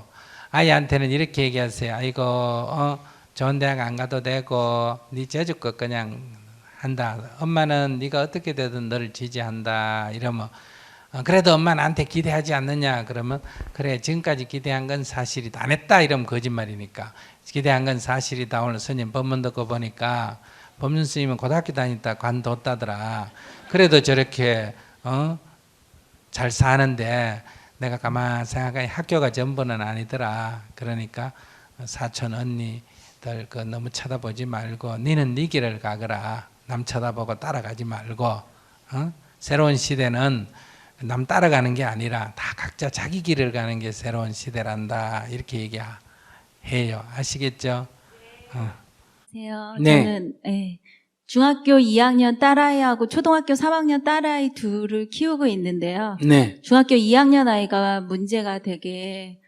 아이한테는 이렇게 얘기하세요. 아이고 좋은 대학 안 가도 되고 네 제주껏 그냥 한다. 엄마는 네가 어떻게 되든 너를 지지한다. 이러면 그래도 엄마 나한테 기대하지 않느냐. 그러면 그래 지금까지 기대한 건 사실이다. 안 했다 이러면 거짓말이니까. 기대한 건 사실이다. 오늘 스님 법문 듣고 보니까 법륜 스님은 고등학교 다니다 관뒀다더라. 그래도 저렇게 잘 사는데 내가 가만 생각해 학교가 전부는 아니더라. 그러니까 사촌 언니들 그 너무 쳐다보지 말고 니는 네 길을 가거라. 남 쳐다보고 따라가지 말고 새로운 시대는 남 따라가는 게 아니라 다 각자 자기 길을 가는 게 새로운 시대란다. 이렇게 얘기해요. 아시겠죠? 안녕하세요. 네. 저는 중학교 2학년 딸아이하고 초등학교 3학년 딸아이 둘을 키우고 있는데요. 네. 중학교 2학년 아이가 문제가 되게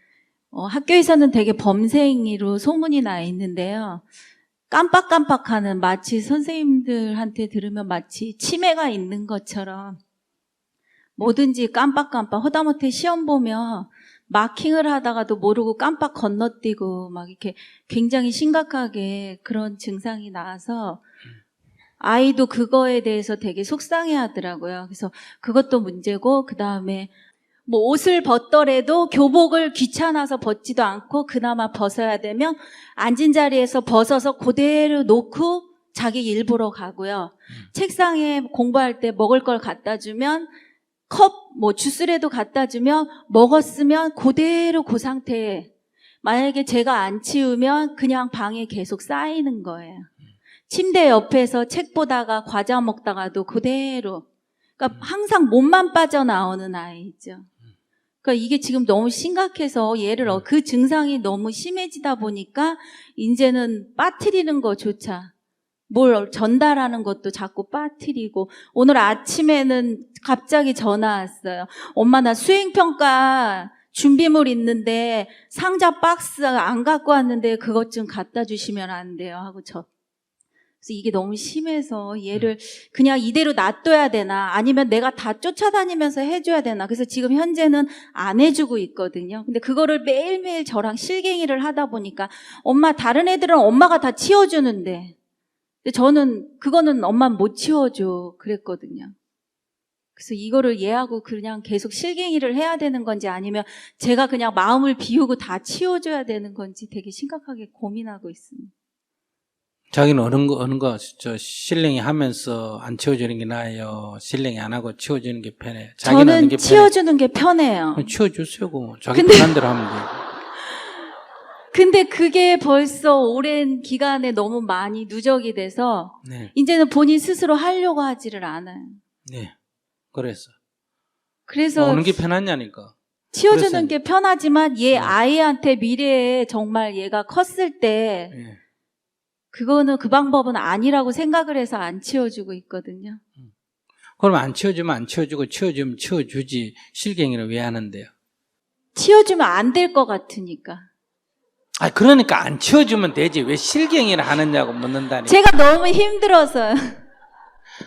학교에서는 되게 범생이로 소문이 나 있는데요. 깜빡깜빡하는 마치 선생님들한테 들으면 마치 치매가 있는 것처럼 뭐든지 깜빡깜빡 하다못해 시험 보면 마킹을 하다가도 모르고 깜빡 건너뛰고 막 이렇게 굉장히 심각하게 그런 증상이 나와서 아이도 그거에 대해서 되게 속상해 하더라고요. 그래서 그것도 문제고 그다음에 뭐 옷을 벗더라도 교복을 귀찮아서 벗지도 않고 그나마 벗어야 되면 앉은 자리에서 벗어서 그대로 놓고 자기 일 보러 가고요. 책상에 공부할 때 먹을 걸 갖다 주면 컵, 뭐 주스라도 갖다 주면 먹었으면 그대로 그 상태에 만약에 제가 안 치우면 그냥 방에 계속 쌓이는 거예요. 침대 옆에서 책 보다가 과자 먹다가도 그대로. 그러니까 항상 몸만 빠져나오는 아이죠. 그러니까 이게 지금 너무 심각해서 얘를 그 증상이 너무 심해지다 보니까 이제는 빠뜨리는 거조차 뭘 전달하는 것도 자꾸 빠뜨리고 오늘 아침에는 갑자기 전화 왔어요. 엄마 나 수행평가 준비물 있는데 상자 박스 안 갖고 왔는데 그것 좀 갖다 주시면 안 돼요 하고 그래서 이게 너무 심해서 얘를 그냥 이대로 놔둬야 되나 아니면 내가 다 쫓아다니면서 해줘야 되나. 그래서 지금 현재는 안 해주고 있거든요. 근데 그거를 매일매일 저랑 실갱이를 하다 보니까 엄마 다른 애들은 엄마가 다 치워주는데 근데 저는 그거는 엄마 못 치워줘 그랬거든요. 그래서 이거를 얘하고 그냥 계속 실갱이를 해야 되는 건지 아니면 제가 그냥 마음을 비우고 다 치워줘야 되는 건지 되게 심각하게 고민하고 있습니다. 자기는 어느 거, 실랭이 하면서 안 치워주는 게 나아요? 실랭이 안 하고 치워주는 게 편해요? 자기는 하는 저는 게 치워주는 게 편해요. 그럼 치워주세요. 그럼. 자기 편한 대로 하면 돼요. 근데 그게 벌써 오랜 기간에 너무 많이 누적이 돼서 네. 이제는 본인 스스로 하려고 하지를 않아요. 네. 그래서. 그래서 어느 게 편하냐니까. 치워주는 그래서- 게 편하지만 얘 아이한테 미래에 정말 얘가 컸을 때 예. 그거는 그 방법은 아니라고 생각을 해서 안 치워주고 있거든요. 그럼 안 치워주면 안 치워주고 치워주면 치워주지 실갱이를 왜 하는데요? 치워주면 안 될 것 같으니까. 아, 그러니까 안 치워주면 되지. 왜 실갱이를 하느냐고 묻는다니까. 제가 너무 힘들어서요.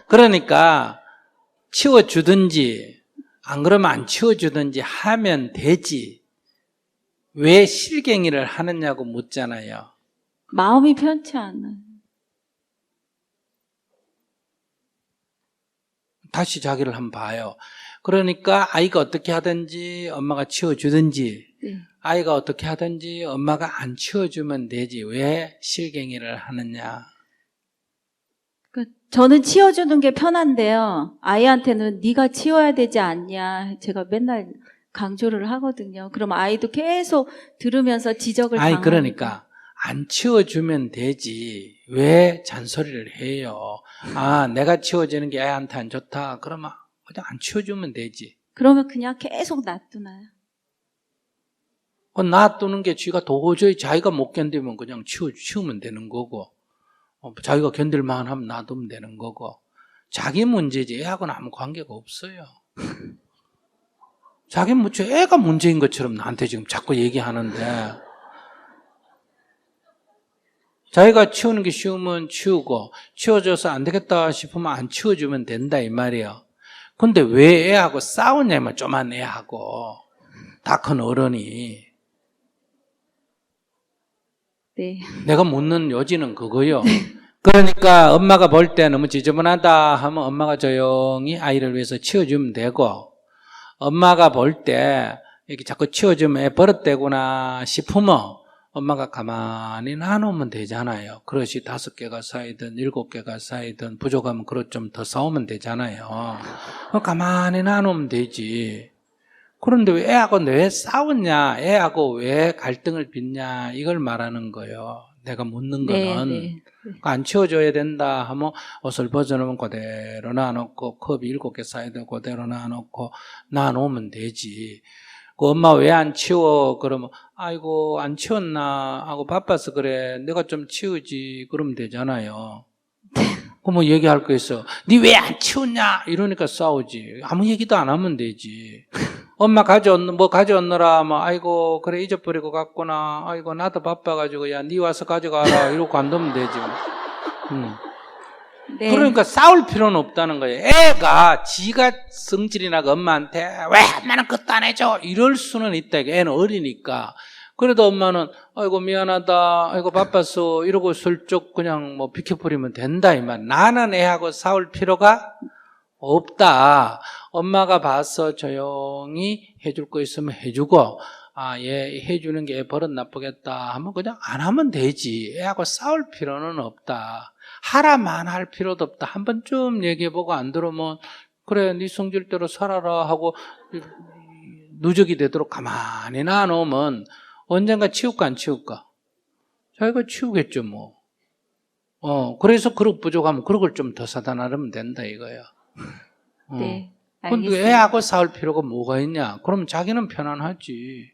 그러니까 치워주든지 안 그러면 안 치워주든지 하면 되지. 왜 실갱이를 하느냐고 묻잖아요. 마음이 편치 않아요. 다시 자기를 한번 봐요. 그러니까 아이가 어떻게 하든지 엄마가 치워주든지 네. 아이가 어떻게 하든지 엄마가 안 치워주면 되지. 왜 실갱이를 하느냐. 그러니까 저는 치워주는 게 편한데요. 아이한테는 네가 치워야 되지 않냐 제가 맨날 강조를 하거든요. 그럼 아이도 계속 들으면서 지적을 아이, 당하니까. 그러니까 안 치워주면 되지. 왜 잔소리를 해요? 아, 내가 치워주는 게 애한테 안 좋다. 그러면 그냥 안 치워주면 되지. 그러면 그냥 계속 놔두나요? 놔두는 게 쥐가 도저히 자기가 못 견디면 그냥 치우면 되는 거고, 자기가 견딜만 하면 놔두면 되는 거고, 자기 문제지 애하고는 아무 관계가 없어요. 자기 문제, 애가 문제인 것처럼 나한테 지금 자꾸 얘기하는데, 자기가 치우는 게 쉬우면 치우고, 치워줘서 안 되겠다 싶으면 안 치워주면 된다, 이 말이에요. 근데 왜 애하고 싸우냐면, 좀한 애하고, 다 큰 어른이. 네. 내가 묻는 요지는 그거요. 그러니까 엄마가 볼 때 너무 지저분하다 하면 엄마가 조용히 아이를 위해서 치워주면 되고, 엄마가 볼 때 이렇게 자꾸 치워주면 애 버릇되구나 싶으면 엄마가 가만히 놔놓으면 되잖아요. 그릇이 5개가 쌓이든 7개가 쌓이든 부족하면 그릇 좀 더 쌓으면 되잖아요. 가만히 놔놓으면 되지. 그런데 왜 애하고 왜 싸웠냐, 애하고 왜 갈등을 빚냐, 이걸 말하는 거예요. 내가 묻는 거는. 네. 안 치워줘야 된다 하면 옷을 벗어놓으면 그대로 놔놓고, 컵이 7개 쌓여도 그대로 놔놓으면 되지. 그 엄마 왜 안 치워? 그러면 아이고 안 치웠나 하고 바빠서 그래, 내가 좀 치우지, 그러면 되잖아요. 그럼 뭐 얘기할 거 있어. 니 왜 안 치웠냐 이러니까 싸우지. 아무 얘기도 안 하면 되지. 엄마 가져왔느라 하면 아이고 그래 잊어버리고 갔구나, 아이고 나도 바빠가지고 야 니 와서 가져가라 이러고 관두면 되지. 네. 그러니까 싸울 필요는 없다는 거예요. 애가 지가 성질이 나고 엄마한테 왜 엄마는 그것도 안 해줘 이럴 수는 있다. 애는 어리니까. 그래도 엄마는 아이고 미안하다, 아이고 바빴어 이러고 슬쩍 그냥 뭐 비켜버리면 된다 이 말. 나는 애하고 싸울 필요가 없다. 엄마가 봐서 조용히 해줄 거 있으면 해주고, 아, 얘 해주는 게 애 버릇 나쁘겠다 하면 그냥 안 하면 되지. 애하고 싸울 필요는 없다. 하라만 할 필요도 없다. 한 번쯤 얘기해보고 안 들으면 그래 네 성질대로 살아라 하고 누적이 되도록 가만히 놔놓으면 언젠가 치울까 안 치울까? 자기가 치우겠죠 뭐. 그래서 그릇 부족하면 그릇을 좀 더 사다 놔두면 된다 이거야. 네. 근데 알겠어요. 애하고 싸울 필요가 뭐가 있냐? 그럼 자기는 편안하지.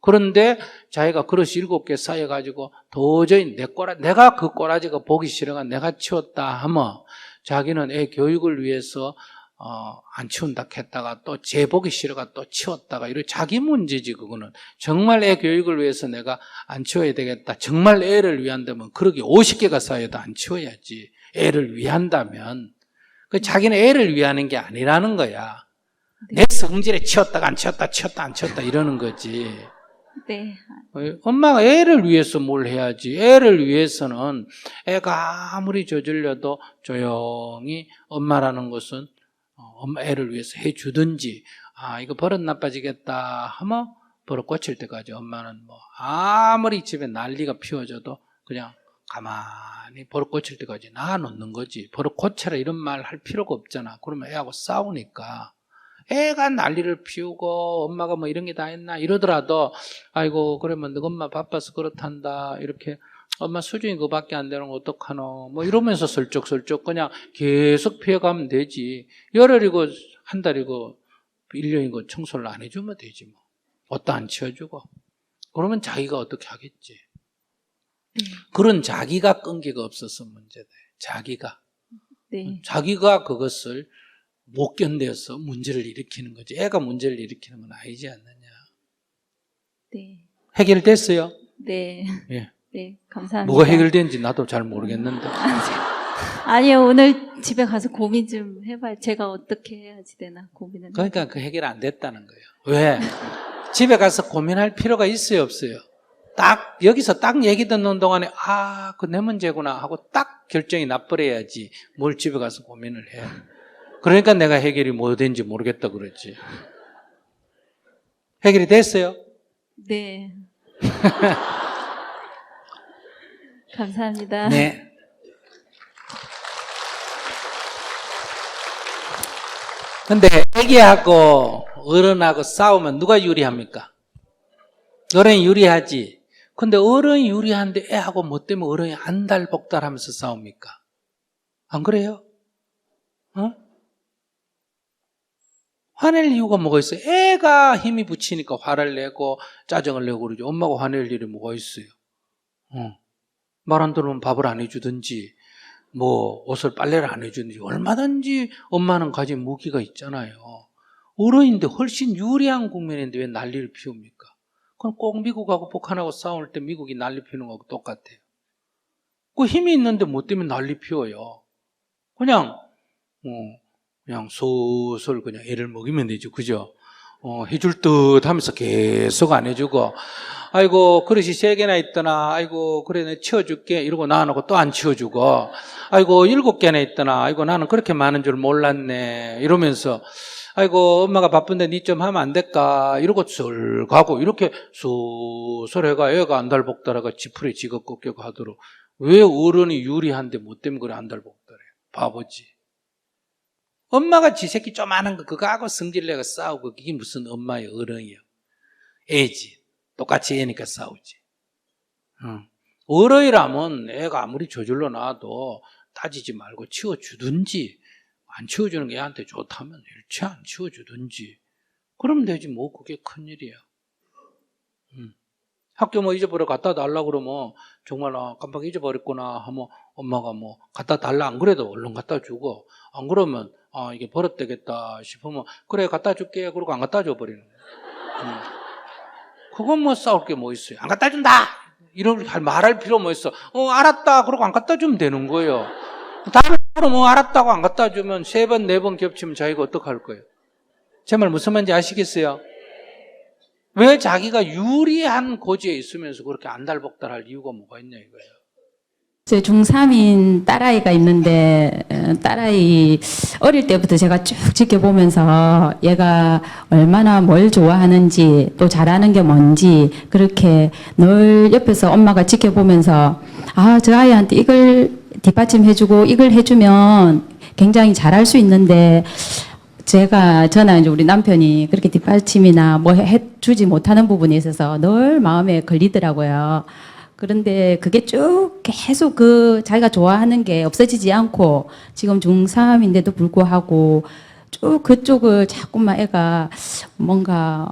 그런데 자기가 그릇이 7개 쌓여가지고 도저히 내가 그 꼬라지가 보기 싫어가 내가 치웠다 하면 자기는 애 교육을 위해서 안 치운다 했다가 또 쟤 보기 싫어가 또 치웠다가 이런 자기 문제지. 그거는 정말 애 교육을 위해서 내가 안 치워야 되겠다, 정말 애를 위한다면 그러게 50개가 쌓여도 안 치워야지. 애를 위한다면 그 자기는 애를 위하는 게 아니라는 거야. 내 성질에 치웠다가 안 치웠다, 치웠다 안 치웠다 이러는 거지. 네. 엄마가 애를 위해서 뭘 해야지. 애를 위해서는 애가 아무리 저질려도 조용히 엄마라는 것은 엄마 애를 위해서 해주든지, 이거 버릇 나빠지겠다 하면 버릇 고칠 때까지 엄마는 뭐 아무리 집에 난리가 피워져도 그냥 가만히 버릇 고칠 때까지 놔놓는 거지. 버릇 고쳐라 이런 말 할 필요가 없잖아. 그러면 애하고 싸우니까. 애가 난리를 피우고 엄마가 뭐 이런 게 다 했나 이러더라도 아이고 그러면 너 엄마 바빠서 그렇단다 이렇게 엄마 수준이 그밖에 안 되는 거 어떡하노 뭐 이러면서 슬쩍슬쩍 그냥 계속 피해가면 되지. 열흘이고 한 달이고 1년이고 청소를 안 해주면 되지 뭐. 옷도 안 치워주고. 그러면 자기가 어떻게 하겠지. 그런 자기가 끈기가 없어서 문제다. 자기가. 네. 자기가 그것을 못 견뎌서 문제를 일으키는 거지. 애가 문제를 일으키는 건 아니지 않느냐. 네. 해결됐어요? 네. 예. 네. 감사합니다. 뭐가 해결된지 나도 잘 모르겠는데. 아니요, 오늘 집에 가서 고민 좀 해봐요. 제가 어떻게 해야지 되나 고민을. 그러니까 그 해결 안 됐다는 거예요. 왜? 집에 가서 고민할 필요가 있어요, 없어요? 딱 여기서 딱 얘기 듣는 동안에 그 내 문제구나 하고 딱 결정이 나버려야지 뭘 집에 가서 고민을 해. 그러니까 내가 해결이 뭐 된지 모르겠다 그러지. 해결이 됐어요? 네. 감사합니다. 네. 근데 애기하고 어른하고 싸우면 누가 유리합니까? 어른이 유리하지. 근데 어른이 유리한데 애하고 뭐 때문에 어른이 안달복달하면서 싸웁니까? 안 그래요? 화낼 이유가 뭐가 있어요? 애가 힘이 붙이니까 화를 내고 짜증을 내고 그러죠. 엄마가 화낼 일이 뭐가 있어요? 말 안 들으면 밥을 안 해주든지 뭐 옷을 빨래를 안 해주든지 얼마든지 엄마는 가진 무기가 있잖아요. 어른인데 훨씬 유리한 국면인데 왜 난리를 피웁니까? 그럼 꼭 미국하고 북한하고 싸울 때 미국이 난리 피우는 거하고 똑같아요. 그 힘이 있는데 뭐 때문에 난리 피워요? 그냥 소설 그냥 애를 먹이면 되죠. 그죠? 해줄 듯 하면서 계속 안 해주고, 아이고, 그릇이 3개나 있더나, 아이고, 그래, 내가 치워줄게. 이러고 나눠고 또 안 치워주고, 아이고, 7개나 있더나, 아이고, 나는 그렇게 많은 줄 몰랐네. 이러면서, 아이고, 엄마가 바쁜데 니 좀 하면 안 될까? 이러고 술 가고, 이렇게 소설해가 애가 안달복달하가 지푸레 지가 꺾여가 하도록. 왜 어른이 유리한데 뭐 때문에 그래 안달복달해? 바보지. 엄마가 지 새끼 조그마한 거 그거하고 성질내가 싸우고 그게 무슨 엄마의 어른이요. 애지. 똑같이 애니까 싸우지. 어른이라면 애가 아무리 저질러 놔도 따지지 말고 치워주든지 안 치워주는 게 애한테 좋다면 일체 안 치워주든지 그러면 되지 뭐 그게 큰일이야. 학교 뭐 잊어버려 갖다 달라고 그러면 정말 깜빡 잊어버렸구나 하면 엄마가 뭐 갖다 달라 안 그래도 얼른 갖다 주고 안 그러면 이게 버릇되겠다 싶으면 그래 갖다 줄게 그러고 안 갖다 줘버리는 거야. 그건 뭐 싸울 게 뭐 있어요. 안 갖다 준다 이런 말할 필요 뭐 있어. 알았다 그러고 안 갖다 주면 되는 거예요. 다른 뭐 알았다고 안 갖다 주면 3번 4번 겹치면 자기가 어떡할 거예요. 제 말 무슨 말인지 아시겠어요? 왜 자기가 유리한 고지에 있으면서 그렇게 안달복달할 이유가 뭐가 있냐 이거예요. 제 중3인 딸아이가 있는데 딸아이 어릴 때부터 제가 쭉 지켜보면서 얘가 얼마나 뭘 좋아하는지 또 잘하는 게 뭔지 그렇게 늘 옆에서 엄마가 지켜보면서 저 아이한테 이걸 뒷받침해주고 이걸 해주면 굉장히 잘할 수 있는데 저나 이제 우리 남편이 그렇게 뒷받침이나 뭐 해주지 못하는 부분에 있어서 늘 마음에 걸리더라고요. 그런데 그게 쭉 계속 자기가 좋아하는 게 없어지지 않고 지금 중3인데도 불구하고 쭉 그쪽을 자꾸만 애가 뭔가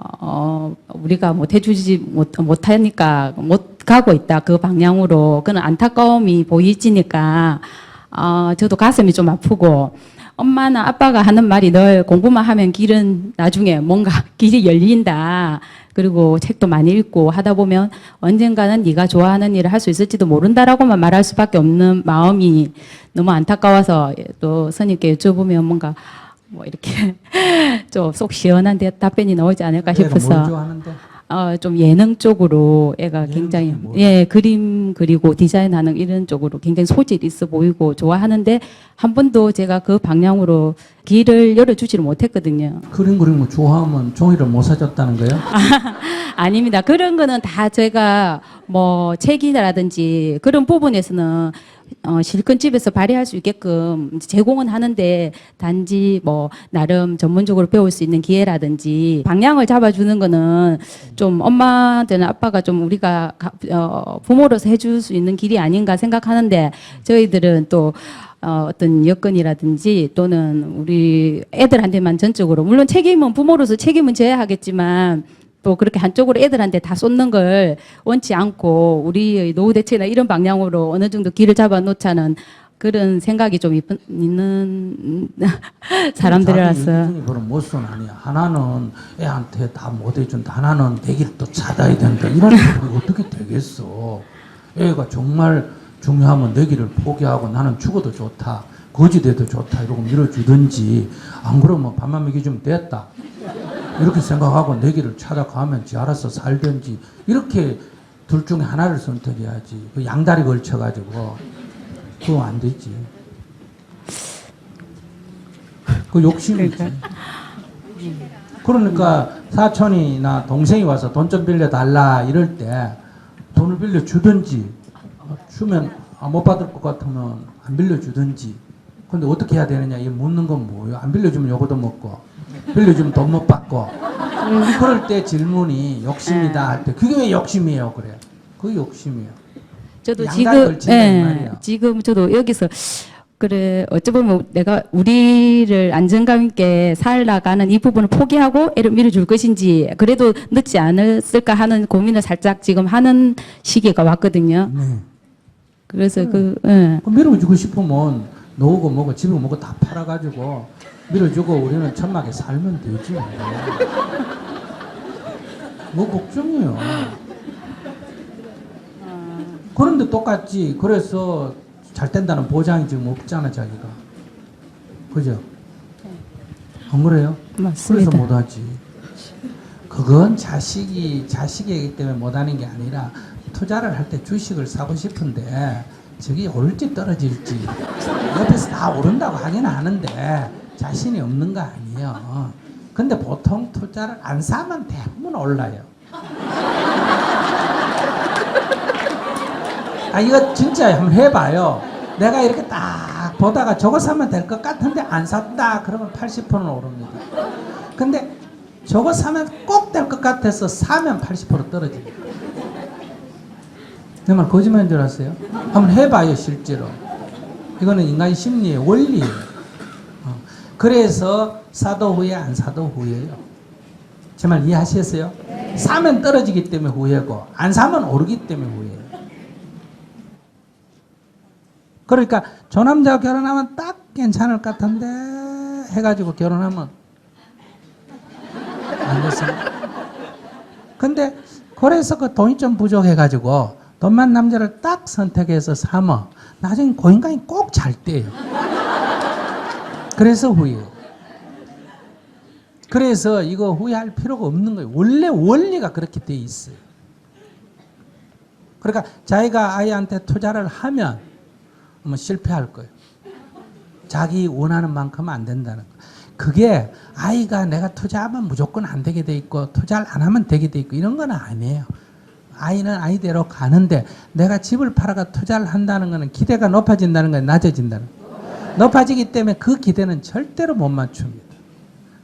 우리가 못 해주지 못하니까 못 가고 있다 그 방향으로 그런 안타까움이 보이지니까 저도 가슴이 좀 아프고 엄마나 아빠가 하는 말이 널 공부만 하면 길은 나중에 뭔가 길이 열린다. 그리고 책도 많이 읽고 하다 보면 언젠가는 네가 좋아하는 일을 할 수 있을지도 모른다라고만 말할 수밖에 없는 마음이 너무 안타까워서 또 스님께 여쭤보면 뭔가 뭐 이렇게 좀 속 시원한 답변이 나오지 않을까 애가 뭘 싶어서 좋아하는데? 좀 예능 쪽으로 애가 굉장히 예능 쪽이 예 그림 그리고 디자인하는 이런 쪽으로 굉장히 소질이 있어 보이고 좋아하는데 한 번도 제가 그 방향으로 길을 열어주지를 못했거든요. 그림 그리는 거 좋아하면 종이를 못 사줬다는 거예요? 아닙니다. 그런 거는 다 제가 뭐 책이라든지 그런 부분에서는 실컷 집에서 발휘할 수 있게끔 제공은 하는데 단지 뭐 나름 전문적으로 배울 수 있는 기회라든지 방향을 잡아주는 거는 좀 엄마한테는 아빠가 좀 우리가 부모로서 해줄 수 있는 길이 아닌가 생각하는데 저희들은 또 어떤 여건이라든지 또는 우리 애들한테만 전적으로 물론 책임은 부모로서 책임은 져야 하겠지만 또 그렇게 한쪽으로 애들한테 다 쏟는 걸 원치 않고 우리의 노후 대책이나 이런 방향으로 어느 정도 길을 잡아 놓자는 그런 생각이 좀 있는 사람들이라서 그런 모습은 아니야. 하나는 애한테 다 못 해준다. 하나는 내 길 또 찾아야 된다. 이런 게 어떻게 되겠어. 애가 정말 중요하면 내 길을 포기하고 나는 죽어도 좋다. 거지 돼도 좋다. 이러고 밀어주든지 안 그러면 밥만 먹여주면 됐다. 이렇게 생각하고 내 길을 찾아가면 지 알아서 살든지 이렇게 둘 중에 하나를 선택해야지. 그 양다리 걸쳐가지고 그거 안 되지. 그 욕심이지. 그러니까 사촌이나 동생이 와서 돈 좀 빌려달라 이럴 때 돈을 빌려주든지 주면 못 받을 것 같으면 안 빌려주든지. 근데 어떻게 해야 되느냐 이 묻는 건 뭐예요? 안 빌려주면 요거도 먹고 빌려주면 돈 못 받고 그럴 때 질문이 욕심이다 할 때 그게 왜 욕심이에요? 그래. 그게 욕심이에요. 저도 양다리 걸친다 이 말이야. 지금 저도 여기서 그래 어찌 보면 내가 우리를 안정감 있게 살아가는 이 부분을 포기하고 애를 밀어줄 것인지 그래도 늦지 않았을까 하는 고민을 살짝 지금 하는 시기가 왔거든요. 네. 그래서 그럼 밀어주고 싶으면 노고 뭐고 집에 뭐고 다 팔아가지고 밀어주고 우리는 천막에 살면 되지. 뭐 걱정이에요. 그런데 똑같지. 그래서 잘 된다는 보장이 지금 없잖아 자기가. 그죠? 안 그래요? 맞습니다. 그래서 못하지. 그건 자식이기 때문에 못하는 게 아니라 투자를 할 때 주식을 사고 싶은데 저기 오를지 떨어질지 옆에서 다 오른다고 하긴 하는데 자신이 없는 거 아니에요. 근데 보통 투자를 안 사면 대부분 올라요. 이거 진짜 한번 해봐요. 내가 이렇게 딱 보다가 저거 사면 될 것 같은데 안 샀다 그러면 80%는 오릅니다. 근데 저거 사면 꼭 될 것 같아서 사면 80% 떨어집니다. 내 말 거짓말인 줄 아세요? 한번 해봐요 실제로. 이거는 인간의 심리의 원리예요. 그래서 사도 후회 안 사도 후회예요. 제 말 이해하시겠어요? 사면 떨어지기 때문에 후회고 안 사면 오르기 때문에 후회예요. 그러니까 저 남자와 결혼하면 딱 괜찮을 것 같은데 해가지고 결혼하면 안 됐습니다. 근데 그래서 그 돈이 좀 부족해가지고 돈 많은 남자를 딱 선택해서 사면 나중에 그 인간이 꼭 잘 돼요. 그래서 후회해요. 그래서 이거 후회할 필요가 없는 거예요. 원래 원리가 그렇게 돼 있어요. 그러니까 자기가 아이한테 투자를 하면 실패할 거예요. 자기 원하는 만큼 안 된다는 거. 그게 아이가 내가 투자하면 무조건 안 되게 돼 있고 투자를 안 하면 되게 돼 있고 이런 건 아니에요. 아이는 아이대로 가는데 내가 집을 팔아가 투자를 한다는 거는 기대가 높아진다는 거예요. 낮아진다는 거예요. 높아지기 때문에 그 기대는 절대로 못 맞춥니다.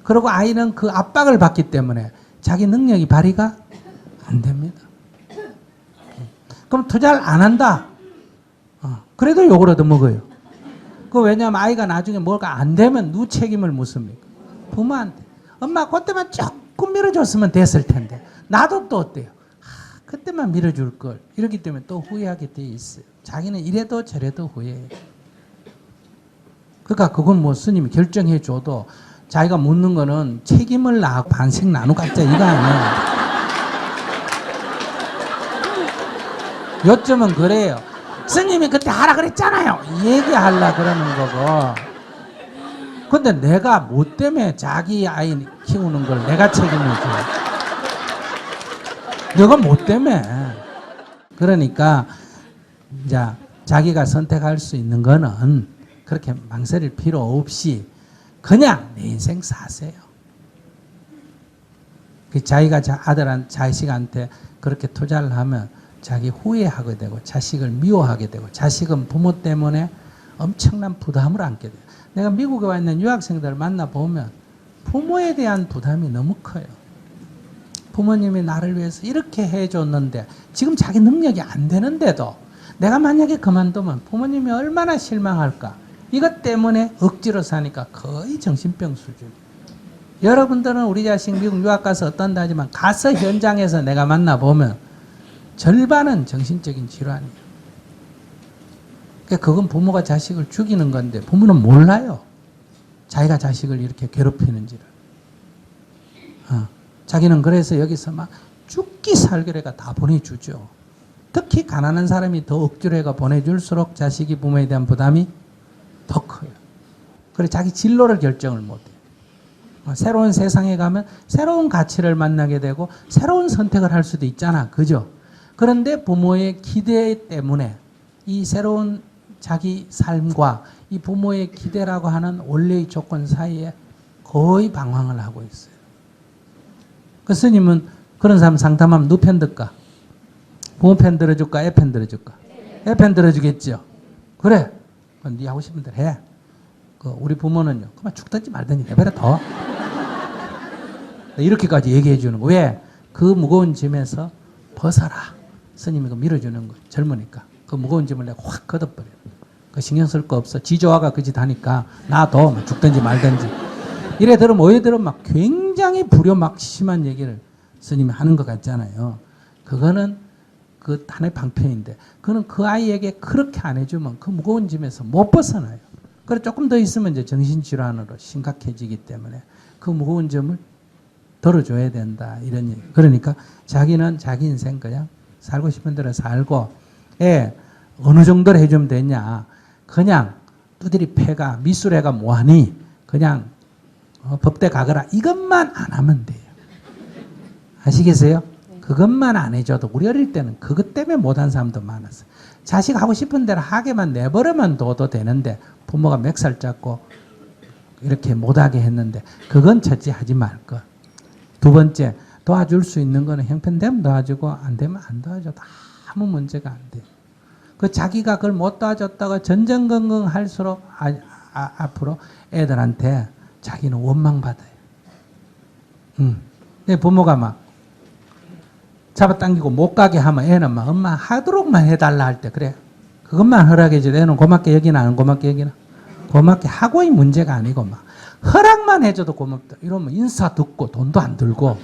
그리고 아이는 그 압박을 받기 때문에 자기 능력이 발휘가 안 됩니다. 그럼 투자를 안 한다. 그래도 욕을 얻어먹어요. 왜냐하면 아이가 나중에 뭐가 안 되면 누구 책임을 묻습니까? 부모한테 엄마 그때만 조금 밀어줬으면 됐을 텐데 나도 또 어때요? 그때만 밀어줄 걸. 이렇기 때문에 또 후회하게 돼 있어요. 자기는 이래도 저래도 후회해요. 그러니까 그건 뭐 스님이 결정해 줘도 자기가 묻는 거는 책임을 나하고 반씩 나누 갖자 이거 아니에요. 요점은 그래요. 스님이 그때 하라 그랬잖아요. 얘기하려 그러는 거고. 근데 내가 뭐 때문에 자기 아이 키우는 걸 내가 책임을 져. 너가 뭐 때문에. 그러니까 이제 자기가 선택할 수 있는 거는 그렇게 망설일 필요 없이 그냥 내 인생 사세요. 자기가 자식한테 그렇게 투자를 하면 자기 후회하게 되고 자식을 미워하게 되고 자식은 부모 때문에 엄청난 부담을 안게 돼요. 내가 미국에 와 있는 유학생들을 만나보면 부모에 대한 부담이 너무 커요. 부모님이 나를 위해서 이렇게 해줬는데 지금 자기 능력이 안 되는데도 내가 만약에 그만두면 부모님이 얼마나 실망할까. 이것 때문에 억지로 사니까 거의 정신병 수준. 여러분들은 우리 자식 미국 유학 가서 어떤다 하지만 가서 현장에서 내가 만나보면 절반은 정신적인 질환이에요. 그러니까 그건 부모가 자식을 죽이는 건데 부모는 몰라요. 자기가 자식을 이렇게 괴롭히는지를. 자기는 그래서 여기서 막 죽기 살기래가 다 보내주죠. 특히 가난한 사람이 더 억지로 해가 보내줄수록 자식이 부모에 대한 부담이 더 커요. 그래 자기 진로를 결정을 못해요. 새로운 세상에 가면 새로운 가치를 만나게 되고 새로운 선택을 할 수도 있잖아. 그죠? 그런데 부모의 기대 때문에 이 새로운 자기 삶과 이 부모의 기대라고 하는 원래의 조건 사이에 거의 방황을 하고 있어요. 그 스님은 그런 사람 상담하면 누 편 들까? 부모 편 들어줄까? 애 편 들어줄까? 애 편 들어주겠죠? 그래. 네 하고 싶은 대로 해. 우리 부모는요. 그만 죽든지 말든지 해봐라 더. 이렇게까지 얘기해 주는 거. 왜? 그 무거운 짐에서 벗어라. 스님이 그 밀어주는 거. 젊으니까. 그 무거운 짐을 내가 확 걷어버려. 그 신경 쓸 거 없어. 지조화가 그 짓 하니까 놔둬. 죽든지 말든지. 이래 들으면 오해 들으면 막 굉장히 불효 막 심한 얘기를 스님이 하는 것 같잖아요. 그거는 그 하나의 방편인데 그는 그 아이에게 그렇게 안 해주면 그 무거운 짐에서 못 벗어나요. 그래 조금 더 있으면 이제 정신질환으로 심각해지기 때문에 그 무거운 점을 덜어줘야 된다 이런 얘기. 그러니까 자기는 자기 인생 그냥 살고 싶은 대로 살고 어느 정도로 해주면 되냐. 그냥 두드리 패가 미술해가 뭐하니 그냥 법대 가거라 이것만 안 하면 돼요. 아시겠어요? 그것만 안 해줘도 우리 어릴 때는 그것 때문에 못한 사람도 많았어요. 자식 하고 싶은 대로 하게만 내버려만 둬도 되는데 부모가 멱살 잡고 이렇게 못하게 했는데 그건 첫째 하지 말 것. 두 번째 도와줄 수 있는 거는 형편되면 도와주고 안 되면 안 도와줘도 아무 문제가 안 돼요. 그 자기가 그걸 못 도와줬다가 전전긍긍 할수록 앞으로 애들한테 자기는 원망받아요. 부모가 막 잡아당기고 못 가게 하면 애는 막 엄마 하도록만 해달라 할 때 그래 그것만 허락해줘. 애는 고맙게 여기나 안 고맙게 여기나 고맙게 하고의 문제가 아니고 막 허락만 해줘도 고맙다. 이러면 인사 듣고 돈도 안 들고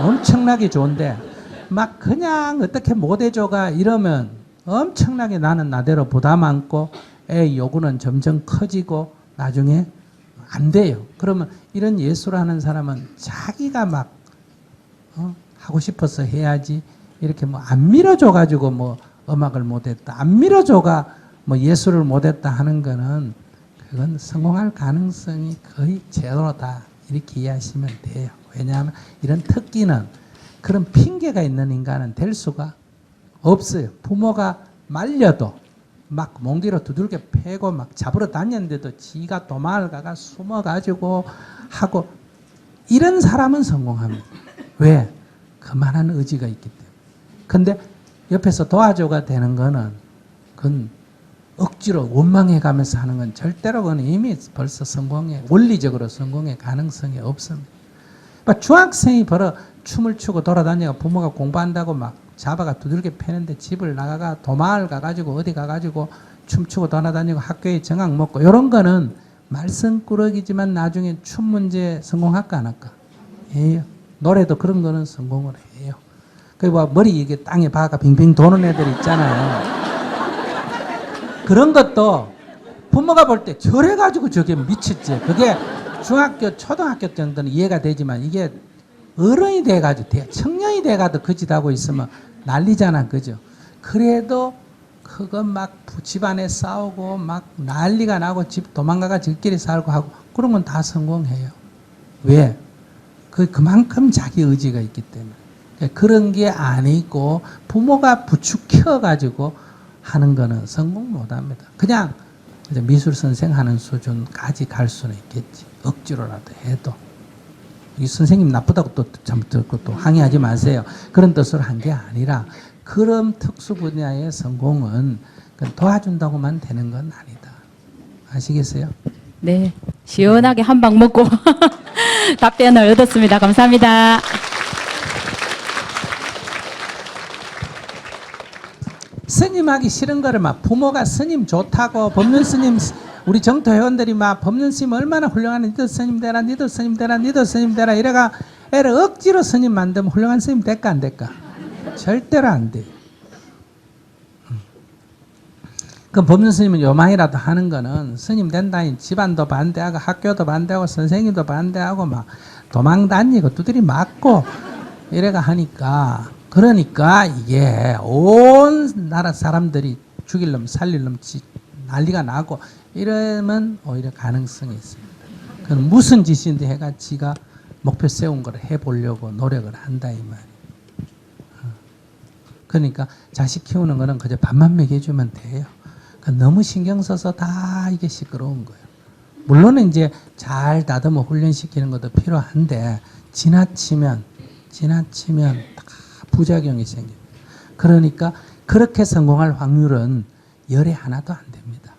엄청나게 좋은데 막 그냥 어떻게 못 해줘가 이러면 엄청나게 나는 나대로 부담 안고 애 요구는 점점 커지고 나중에 안 돼요. 그러면 이런 예술하는 사람은 자기가 막 하고 싶어서 해야지 이렇게 뭐 안 밀어줘가지고 뭐 음악을 못했다 안 밀어줘가 뭐 예술을 못했다 하는 거는 그건 성공할 가능성이 거의 제로다 이렇게 이해하시면 돼요. 왜냐하면 이런 특기는 그런 핑계가 있는 인간은 될 수가 없어요. 부모가 말려도 막 몽디로 두들겨 패고 막 잡으러 다녔는데도 지가 도망을 가가 숨어가지고 하고 이런 사람은 성공합니다. 왜? 그만한 의지가 있기 때문에. 근데 옆에서 도와줘가 되는 거는 그건 억지로 원망해 가면서 하는 건 절대로 그건 이미 벌써 원리적으로 성공의 가능성이 없습니다. 그러니까 중학생이 벌어 춤을 추고 돌아다니고 부모가 공부한다고 막 잡아가 두들겨 패는데 집을 나가가 도마을 가가지고 어디 가가지고 춤추고 돌아다니고 학교에 정학 먹고 이런 거는 말썽꾸러기지만 나중에 춤 문제 성공할까 안 할까? 해요. 노래도 그런 거는 성공을 해요. 그리고 머리 이게 땅에 박아 빙빙 도는 애들 있잖아요. 그런 것도 부모가 볼 때 저래가지고 저게 미쳤지. 그게 중학교, 초등학교 정도는 이해가 되지만 이게 어른이 돼가지고 청년이 돼가지고 그 짓 하고 있으면 난리잖아, 그죠? 그래도 그거 막 집안에 싸우고 막 난리가 나고 집 도망가가 집끼리 살고 하고 그런 건 다 성공해요. 왜? 그만큼 자기 의지가 있기 때문에. 그런 게 아니고 부모가 부추겨가지고 하는 거는 성공 못합니다. 그냥 미술 선생 하는 수준까지 갈 수는 있겠지. 억지로라도 해도. 이 선생님 나쁘다고 또 항의하지 마세요. 그런 뜻으로 한 게 아니라 그런 특수 분야의 성공은 도와준다고만 되는 건 아니다. 아시겠어요? 네, 시원하게 한 방 먹고 답변을 얻었습니다. 감사합니다. 스님하기 싫은 거를 막 부모가 스님 좋다고 법륜 스님 우리 정토 회원들이 막 법륜 스님 얼마나 훌륭한 니도 스님 되라 니도 스님 되라 니도 스님 되라 이래가 애를 억지로 스님 만들면 훌륭한 스님 될까 안 될까? 절대로 안 돼. 그 법륜 스님은 요만이라도 하는 거는 스님 된다니 집안도 반대하고 학교도 반대하고 선생님도 반대하고 막 도망 다니고 두드리 맞고 이래가 하니까 그러니까 이게 온 나라 사람들이 죽일 놈 살릴 놈 난리가 나고 이러면 오히려 가능성이 있습니다. 그건 무슨 짓인데 해가 지가 목표 세운 걸 해보려고 노력을 한다 이 말이에요. 그러니까 자식 키우는 거는 그저 밥만 먹여주면 돼요. 그러니까 너무 신경 써서 다 이게 시끄러운 거예요. 물론 이제 잘 다듬어 훈련시키는 것도 필요한데 지나치면 다 부작용이 생겨요. 그러니까 그렇게 성공할 확률은 열에 하나도 안 됩니다.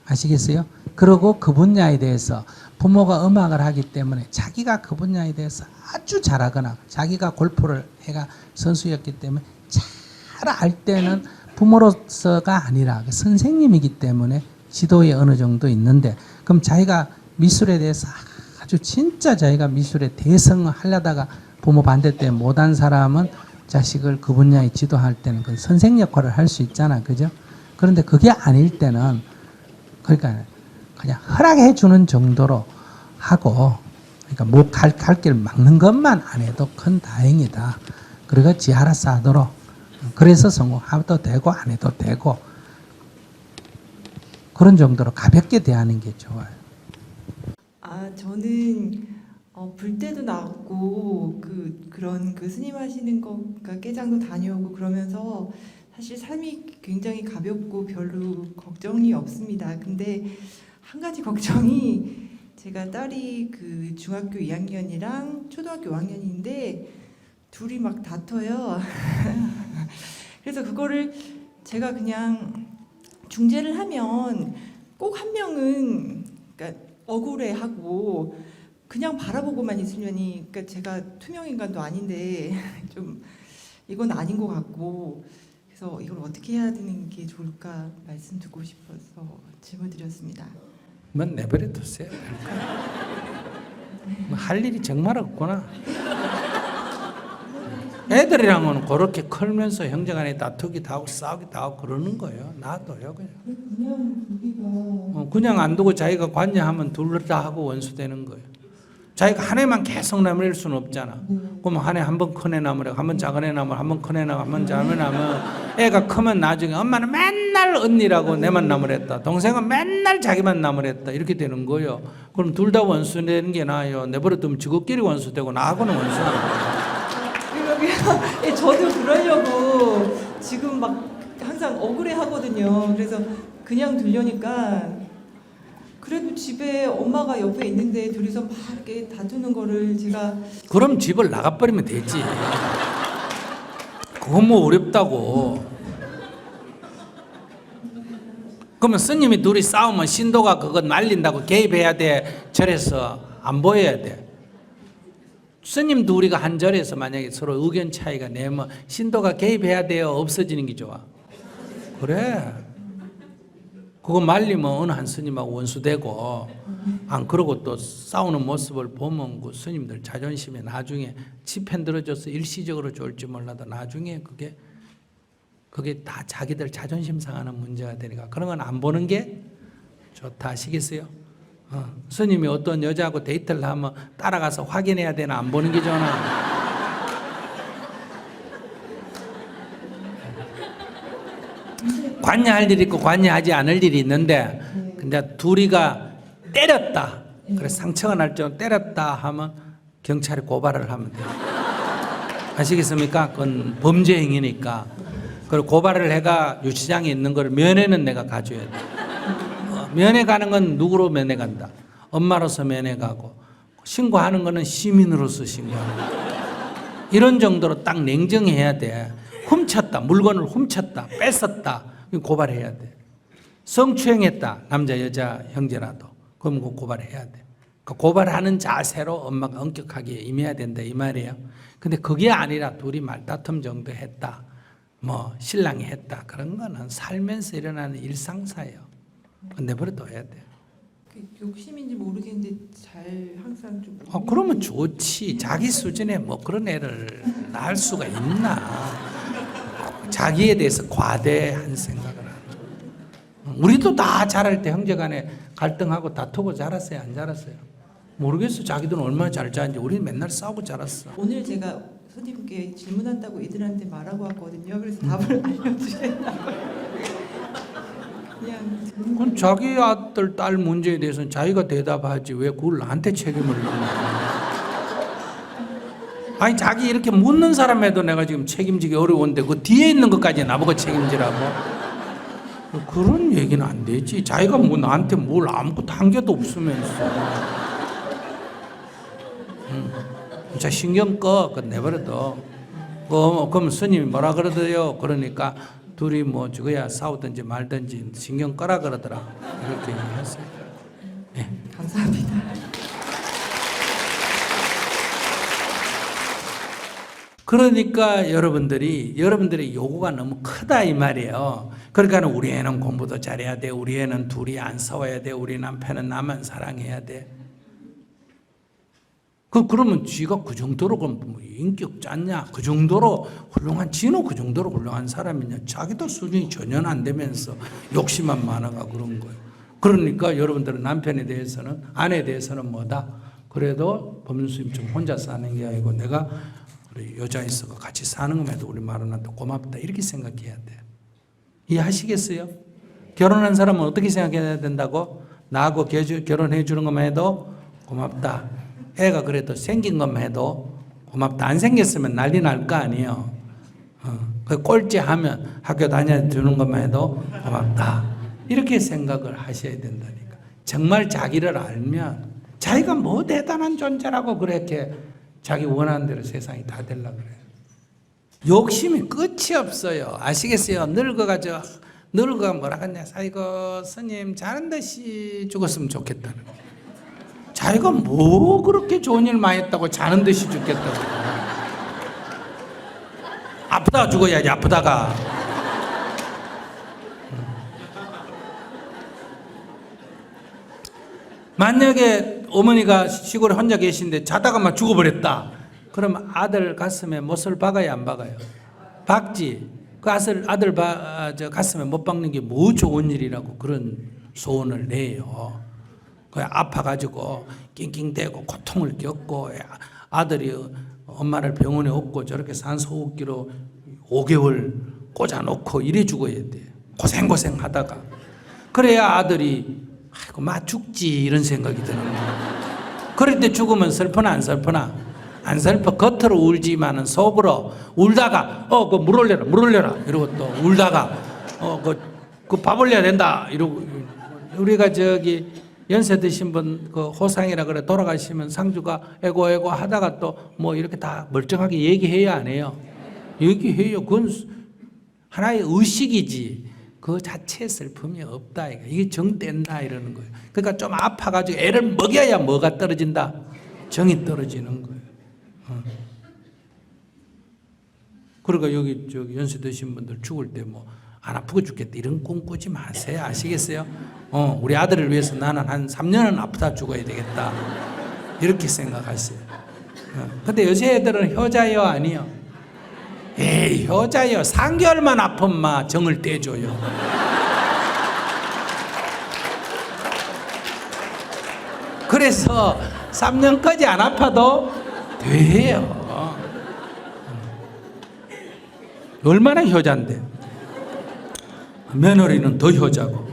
아시겠어요? 그리고 그 분야에 대해서 부모가 음악을 하기 때문에 자기가 그 분야에 대해서 아주 잘하거나 자기가 골프를 해가 선수였기 때문에 잘 알 때는 부모로서가 아니라 선생님이기 때문에 지도에 어느 정도 있는데 그럼 자기가 미술에 대해서 아주 진짜 자기가 미술에 대성을 하려다가 부모 반대 때문에 못한 사람은 자식을 그 분야에 지도할 때는 그 선생 역할을 할 수 있잖아. 그죠? 그런데 그게 아닐 때는 그러니까 그냥 허락해 주는 정도로 하고 그러니까 뭐 갈 길 막는 것만 안 해도 큰 다행이다. 그리고 지 알아서 하도록 그래서 성공해도 되고 안 해도 되고 그런 정도로 가볍게 대하는 게 좋아요. 저는 불 때도 나왔고 그런 스님 하시는 거 그러니까 깨장도 다녀오고 그러면서 사실 삶이 굉장히 가볍고 별로 걱정이 없습니다. 근데 한 가지 걱정이 제가 딸이 중학교 2학년이랑 초등학교 5학년인데 둘이 막 다퉈요. 그래서 그거를 제가 그냥 중재를 하면 꼭 한 명은 그러니까 억울해하고 그냥 바라보고만 있으려니 그러니까 제가 투명인간도 아닌데 좀 이건 아닌 것 같고 그래서 이걸 어떻게 해야 되는 게 좋을까 말씀 듣고 싶어서 질문 드렸습니다. 뭐 내버려 두세요. 뭐 할 일이 정말 없구나. 애들이랑은 그렇게 클면서 형제간에 다투기도 하고 싸우기도 하고 그러는 거예요. 놔둬요 그냥. 그냥 안 두고 자기가 관여하면 둘 다 하고 원수되는 거예요. 자기가 한 해만 계속 나무랄 수는 없잖아. 그럼 한 해 한 번 큰 애 나무래, 한 번 작은 애 나무래, 한 번 큰 애 나무래, 한 번 작은 애 나무래. 애가 크면 나중에 엄마는 맨날 언니라고 내만 나무랬다. 동생은 맨날 자기만 나무랬다. 이렇게 되는 거예요. 그럼 둘 다 원수되는 게 나아요. 내버려 두면 지구끼리 원수되고 나하고는 원수되고. 그러게요. 저도 그러려고 지금 막 항상 억울해 하거든요. 그래서 그냥 두려니까 그래도 집에 엄마가 옆에 있는데 둘이서 막 이렇게 다투는 거를 제가 그럼 집을 나가버리면 되지. 그건 뭐 어렵다고. 그러면 스님이 둘이 싸우면 신도가 그거 말린다고 개입해야 돼. 절에서 안 보여야 돼. 스님 둘이가 한 절에서 만약에 서로 의견 차이가 내면 신도가 개입해야 돼요? 없어지는 게 좋아? 그래. 그거 말리면 어느 한 스님하고 원수되고 안 그러고 또 싸우는 모습을 보면 그 스님들 자존심에 나중에 치편 들어줘서 일시적으로 좋을지 몰라도 나중에 그게 다 자기들 자존심 상하는 문제가 되니까 그런 건 안 보는 게 좋다. 아시겠어요? 스님이 어떤 여자하고 데이트를 하면 따라가서 확인해야 되나 안 보는 게 좋나. 관여할 일이 있고 관여하지 않을 일이 있는데 근데 둘이가 때렸다. 그래서 상처가 날 정도로 때렸다 하면 경찰에 고발을 하면 돼요. 아시겠습니까? 그건 범죄 행위니까. 그리고 고발을 해가 유치장에 있는 걸 면회는 내가 가줘야 돼. 면회 가는 건 누구로 면회 간다? 엄마로서 면회 가고 신고하는 거는 시민으로서 신고하는 거야. 이런 정도로 딱 냉정해야 돼. 훔쳤다. 물건을 훔쳤다. 뺏었다. 고발해야 돼. 성추행했다. 남자 여자 형제라도. 그럼 고발해야 돼. 고발하는 자세로 엄마가 엄격하게 임해야 된다 이 말이에요. 근데 그게 아니라 둘이 말다툼 정도 했다. 뭐 신랑이 했다. 그런 거는 살면서 일어나는 일상사예요. 내버려둬야 돼. 욕심인지 모르겠는데 잘 항상 좀. 그러면 좋지. 자기 수준에 뭐 그런 애를 낳을 수가 있나. 자기에 대해서 과대한 생각을 하는. 우리도 다 자랄 때 형제간에 갈등하고 다투고 자랐어요? 안 자랐어요? 모르겠어. 자기들은 얼마나 잘 자는지. 우리는 맨날 싸우고 자랐어. 오늘 제가 손님께 질문한다고 애들한테 말하고 왔거든요. 그래서 답을 알려주겠다고. 그냥. 그건 자기 아들, 딸 문제에 대해서는 자기가 대답하지 왜 그걸 나한테 책임을 묻냐. 아니 자기 이렇게 묻는 사람에도 내가 지금 책임지기 어려운데 그 뒤에 있는 것까지 나보고 책임지라고? 그런 얘기는 안 되지. 자기가 뭐 나한테 뭘 아무것도 한 개도 없으면서. 자 신경 꺼. 그거 내버려둬. 그럼 스님이 뭐라 그러더요? 그러니까 둘이 뭐 저거야 싸우든지 말든지 신경 꺼라 그러더라. 이렇게 얘기했어요. 네. 감사합니다. 그러니까 여러분들의 요구가 너무 크다 이 말이에요. 그러니까 우리 애는 공부도 잘해야 돼. 우리 애는 둘이 안 싸워야 돼. 우리 남편은 나만 사랑해야 돼. 그러면 쥐가 그 정도로 뭐 인격 짰냐? 그 정도로 훌륭한 진호 그 정도로 훌륭한 사람이냐? 자기도 수준이 전혀 안 되면서 욕심만 많아가 그런 거예요. 그러니까 여러분들은 남편에 대해서는 아내에 대해서는 뭐다? 그래도 법륜스님 좀 혼자 사는 게 아니고 내가 우리 여자 있어가 같이 사는 것에도 우리 마누라한테 고맙다 이렇게 생각해야 돼. 이해하시겠어요? 결혼한 사람은 어떻게 생각해야 된다고? 나하고 결혼해 주는 것만 해도 고맙다. 애가 그래도 생긴 것만 해도 고맙다. 안 생겼으면 난리 날 거 아니에요. 그 꼴찌하면 학교 다녀주는 것만 해도 고맙다. 이렇게 생각을 하셔야 된다니까. 정말 자기를 알면 자기가 뭐 대단한 존재라고 그렇게 자기 원하는 대로 세상이 다 되려고 그래요. 욕심이 끝이 없어요. 아시겠어요? 늙어가 뭐라 하냐. 아이고 스님 자는 듯이 죽었으면 좋겠다는 거예요. 자기가 뭐 그렇게 좋은 일 많이 했다고 자는 듯이 죽겠다고. 아프다가 죽어야지 아프다가. 만약에 어머니가 시골에 혼자 계신데 자다가 막 죽어버렸다. 그럼 아들 가슴에 못을 박아야 안 박아요? 박지. 그 아들 가슴에 못 박는 게 뭐 좋은 일이라고 그런 소원을 내요. 그 아파가지고 낑낑대고 고통을 겪고 아들이 엄마를 병원에 업고 저렇게 산소호흡기로 5개월 꽂아놓고 이래 죽어야 돼. 고생 하다가. 그래야 아들이 아이고 마 죽지 이런 생각이 드는 거야. 그럴 때 죽으면 슬퍼나 안 슬퍼나? 안 슬퍼. 겉으로 울지만은 속으로 울다가 그 물 올려라 이러고 또 울다가 그 밥 올려야 된다 이러고. 우리가 저기 연세 드신 분 그 호상이라 그래 돌아가시면 상주가 에고 하다가 또 뭐 이렇게 다 멀쩡하게 얘기해야 안 해요? 얘기해요. 그건 하나의 의식이지. 그 자체에 슬픔이 없다. 이게 정 뗀다 이러는 거예요. 그러니까 좀 아파가지고 애를 먹여야 뭐가 떨어진다? 정이 떨어지는 거예요. 그러니까 여기 연세 드신 분들 죽을 때 뭐 안 아프고 죽겠다 이런 꿈 꾸지 마세요. 아시겠어요? 우리 아들을 위해서 나는 한 3년은 아프다 죽어야 되겠다 이렇게 생각하세요. 근데 요새 애들은 효자요 아니요? 에이 효자요. 3개월만 아프면 막 정을 떼줘요. 그래서 3년까지 안 아파도 돼요. 얼마나 효자인데. 며느리는 더 효자고.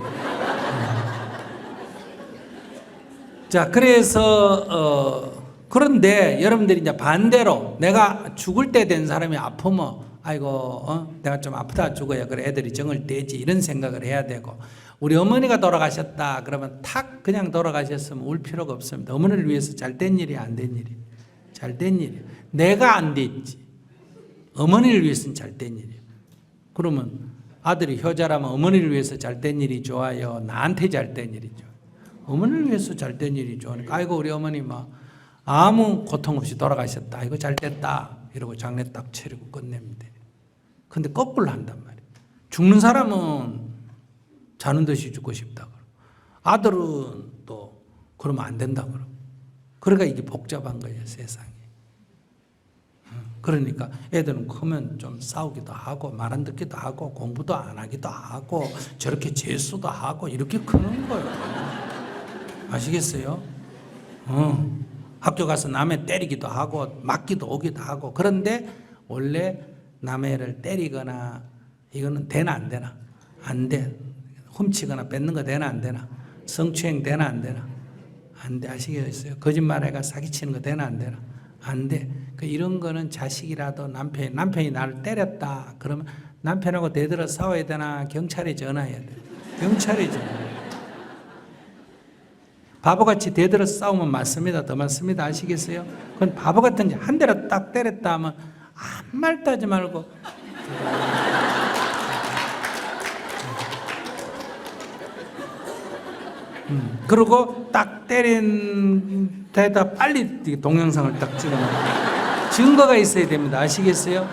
자, 그래서 그런데 여러분들이 이제 반대로 내가 죽을 때 된 사람이 아프면 아이고 내가 좀 아프다 죽어야 그래 애들이 정을 떼지 이런 생각을 해야 되고, 우리 어머니가 돌아가셨다 그러면 탁 그냥 돌아가셨으면 울 필요가 없습니다. 어머니를 위해서 잘 된 일이 안 된 일이 잘 된 일이 내가 안 됐지 어머니를 위해서는 잘 된 일이에요. 그러면 아들이 효자라면 어머니를 위해서 잘 된 일이 좋아요, 나한테 잘 된 일이 좋아요? 어머니를 위해서 잘 된 일이 좋으니까 아이고 우리 어머니 막 아무 고통 없이 돌아가셨다 아이고 잘 됐다 이러고 장례 딱 치르고 끝냅니다. 근데 거꾸로 한단 말이에요. 죽는 사람은 자는 듯이 죽고 싶다 그러고, 아들은 또 그러면 안 된다 그러고. 그러니까 이게 복잡한 거예요 세상에. 그러니까 애들은 크면 좀 싸우기도 하고 말 안 듣기도 하고 공부도 안 하기도 하고 저렇게 재수도 하고 이렇게 크는 거예요. 아시겠어요? 학교 가서 남의 때리기도 하고 맞기도 오기도 하고. 그런데 원래 남의를 때리거나 이거는 되나 안 되나? 안 돼. 훔치거나 뺏는 거 되나 안 되나? 성추행 되나 안 되나? 안 돼. 아시겠어요? 거짓말해가 사기치는 거 되나 안 되나? 안 돼. 이런 거는 자식이라도 남편이 나를 때렸다 그러면 남편하고 대들어 싸워야 되나 경찰에 전화해야 돼. 경찰에 전화해. 바보같이 대들어 싸우면 맞습니다. 더 맞습니다. 아시겠어요? 그건 바보 같은 한 대로 딱 때렸다 하면 아무 말도 하지 말고 그리고 딱 때린 데다 빨리 동영상을 딱 찍어놓고 증거가 있어야 됩니다. 아시겠어요?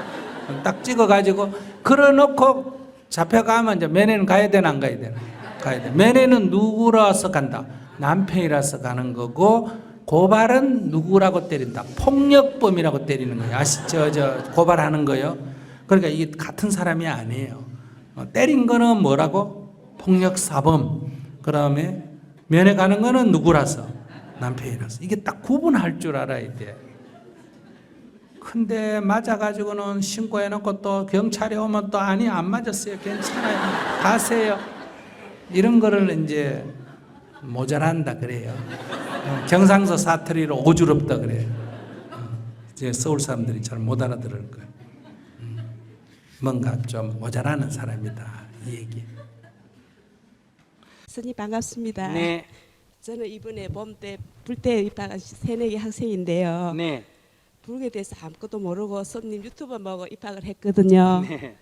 딱 찍어가지고 걸어놓고 잡혀가면 이제 면회는 가야 되나 안 가야 되나? 가야 돼. 면회는 누구라서 간다? 남편이라서 가는 거고, 고발은 누구라고 때린다? 폭력범이라고 때리는 거예요. 아시죠? 고발하는 거요. 그러니까 이게 같은 사람이 아니에요. 때린 거는 뭐라고? 폭력사범. 그 다음에 면회 가는 거는 누구라서? 남편이라서. 이게 딱 구분할 줄 알아야 돼. 근데 맞아가지고는 신고해놓고 또 경찰에 오면 또 아니 안 맞았어요. 괜찮아요. 가세요. 이런 거를 이제 모자란다 그래요. 경상도 사투리로 오주럽다 그래요. 이제 서울 사람들이 잘 못 알아들을 거예요. 뭔가 좀 모자라는 사람이다 이 얘기. 스님 반갑습니다. 네. 저는 이번에 봄때 불때 입학한 새내기 학생인데요. 네. 불교에 대해서 아무것도 모르고 손님 유튜버 보고 입학을 했거든요. 네.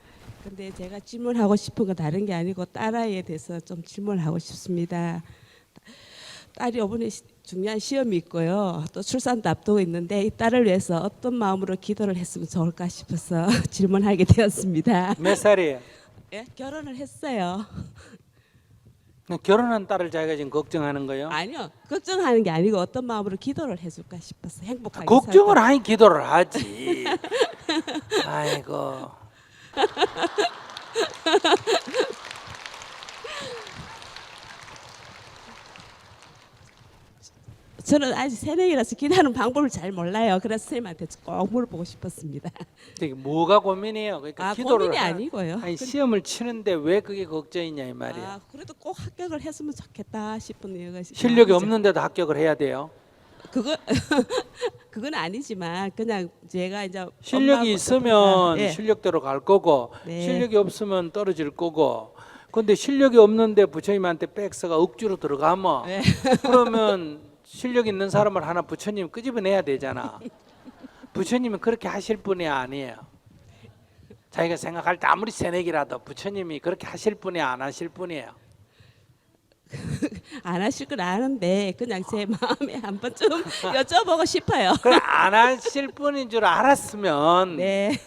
근데 제가 질문하고 싶은 건 다른 게 아니고 딸아이에 대해서 좀 질문하고 싶습니다. 딸이 이번에 중요한 시험이 있고요. 또 출산도 앞두고 있는데 이 딸을 위해서 어떤 마음으로 기도를 했으면 좋을까 싶어서 질문하게 되었습니다. 몇 살이에요? 예? 결혼을 했어요. 결혼한 딸을 자기가 지금 걱정하는 거예요? 아니요. 걱정하는 게 아니고 어떤 마음으로 기도를 해줄까 싶어서 행복하게 걱정을 하니 기도를 하지. 아이고. 저는 아직 새내기라서 기도하는 방법을 잘 몰라요. 그래서 선생님한테 꼭 물어보고 싶었습니다. 되게 뭐가 고민이에요? 그러니까 고민이 아니고요. 아니, 시험을 치는데 왜 그게 걱정이냐 이 말이에요. 그래도 꼭 합격을 했으면 좋겠다 싶은 이유가 실력이 없는데도 합격을 해야 돼요. 그건 아니지만 그냥 제가 이제 실력이 있으면 네. 실력대로 갈 거고 네. 실력이 없으면 떨어질 거고. 근데 실력이 없는데 부처님한테 백서가 억지로 들어가면 네. 그러면 실력 있는 사람을 하나 부처님 끄집어내야 되잖아. 부처님은 그렇게 하실 분이 아니에요. 자기가 생각할 때 아무리 새내기라도 부처님이 그렇게 하실 분이 안 하실 분이에요. 안 하실 건 아는데 그냥 제 마음에 한번 좀 여쭤보고 싶어요. 그래 안 하실 분인 줄 알았으면 네.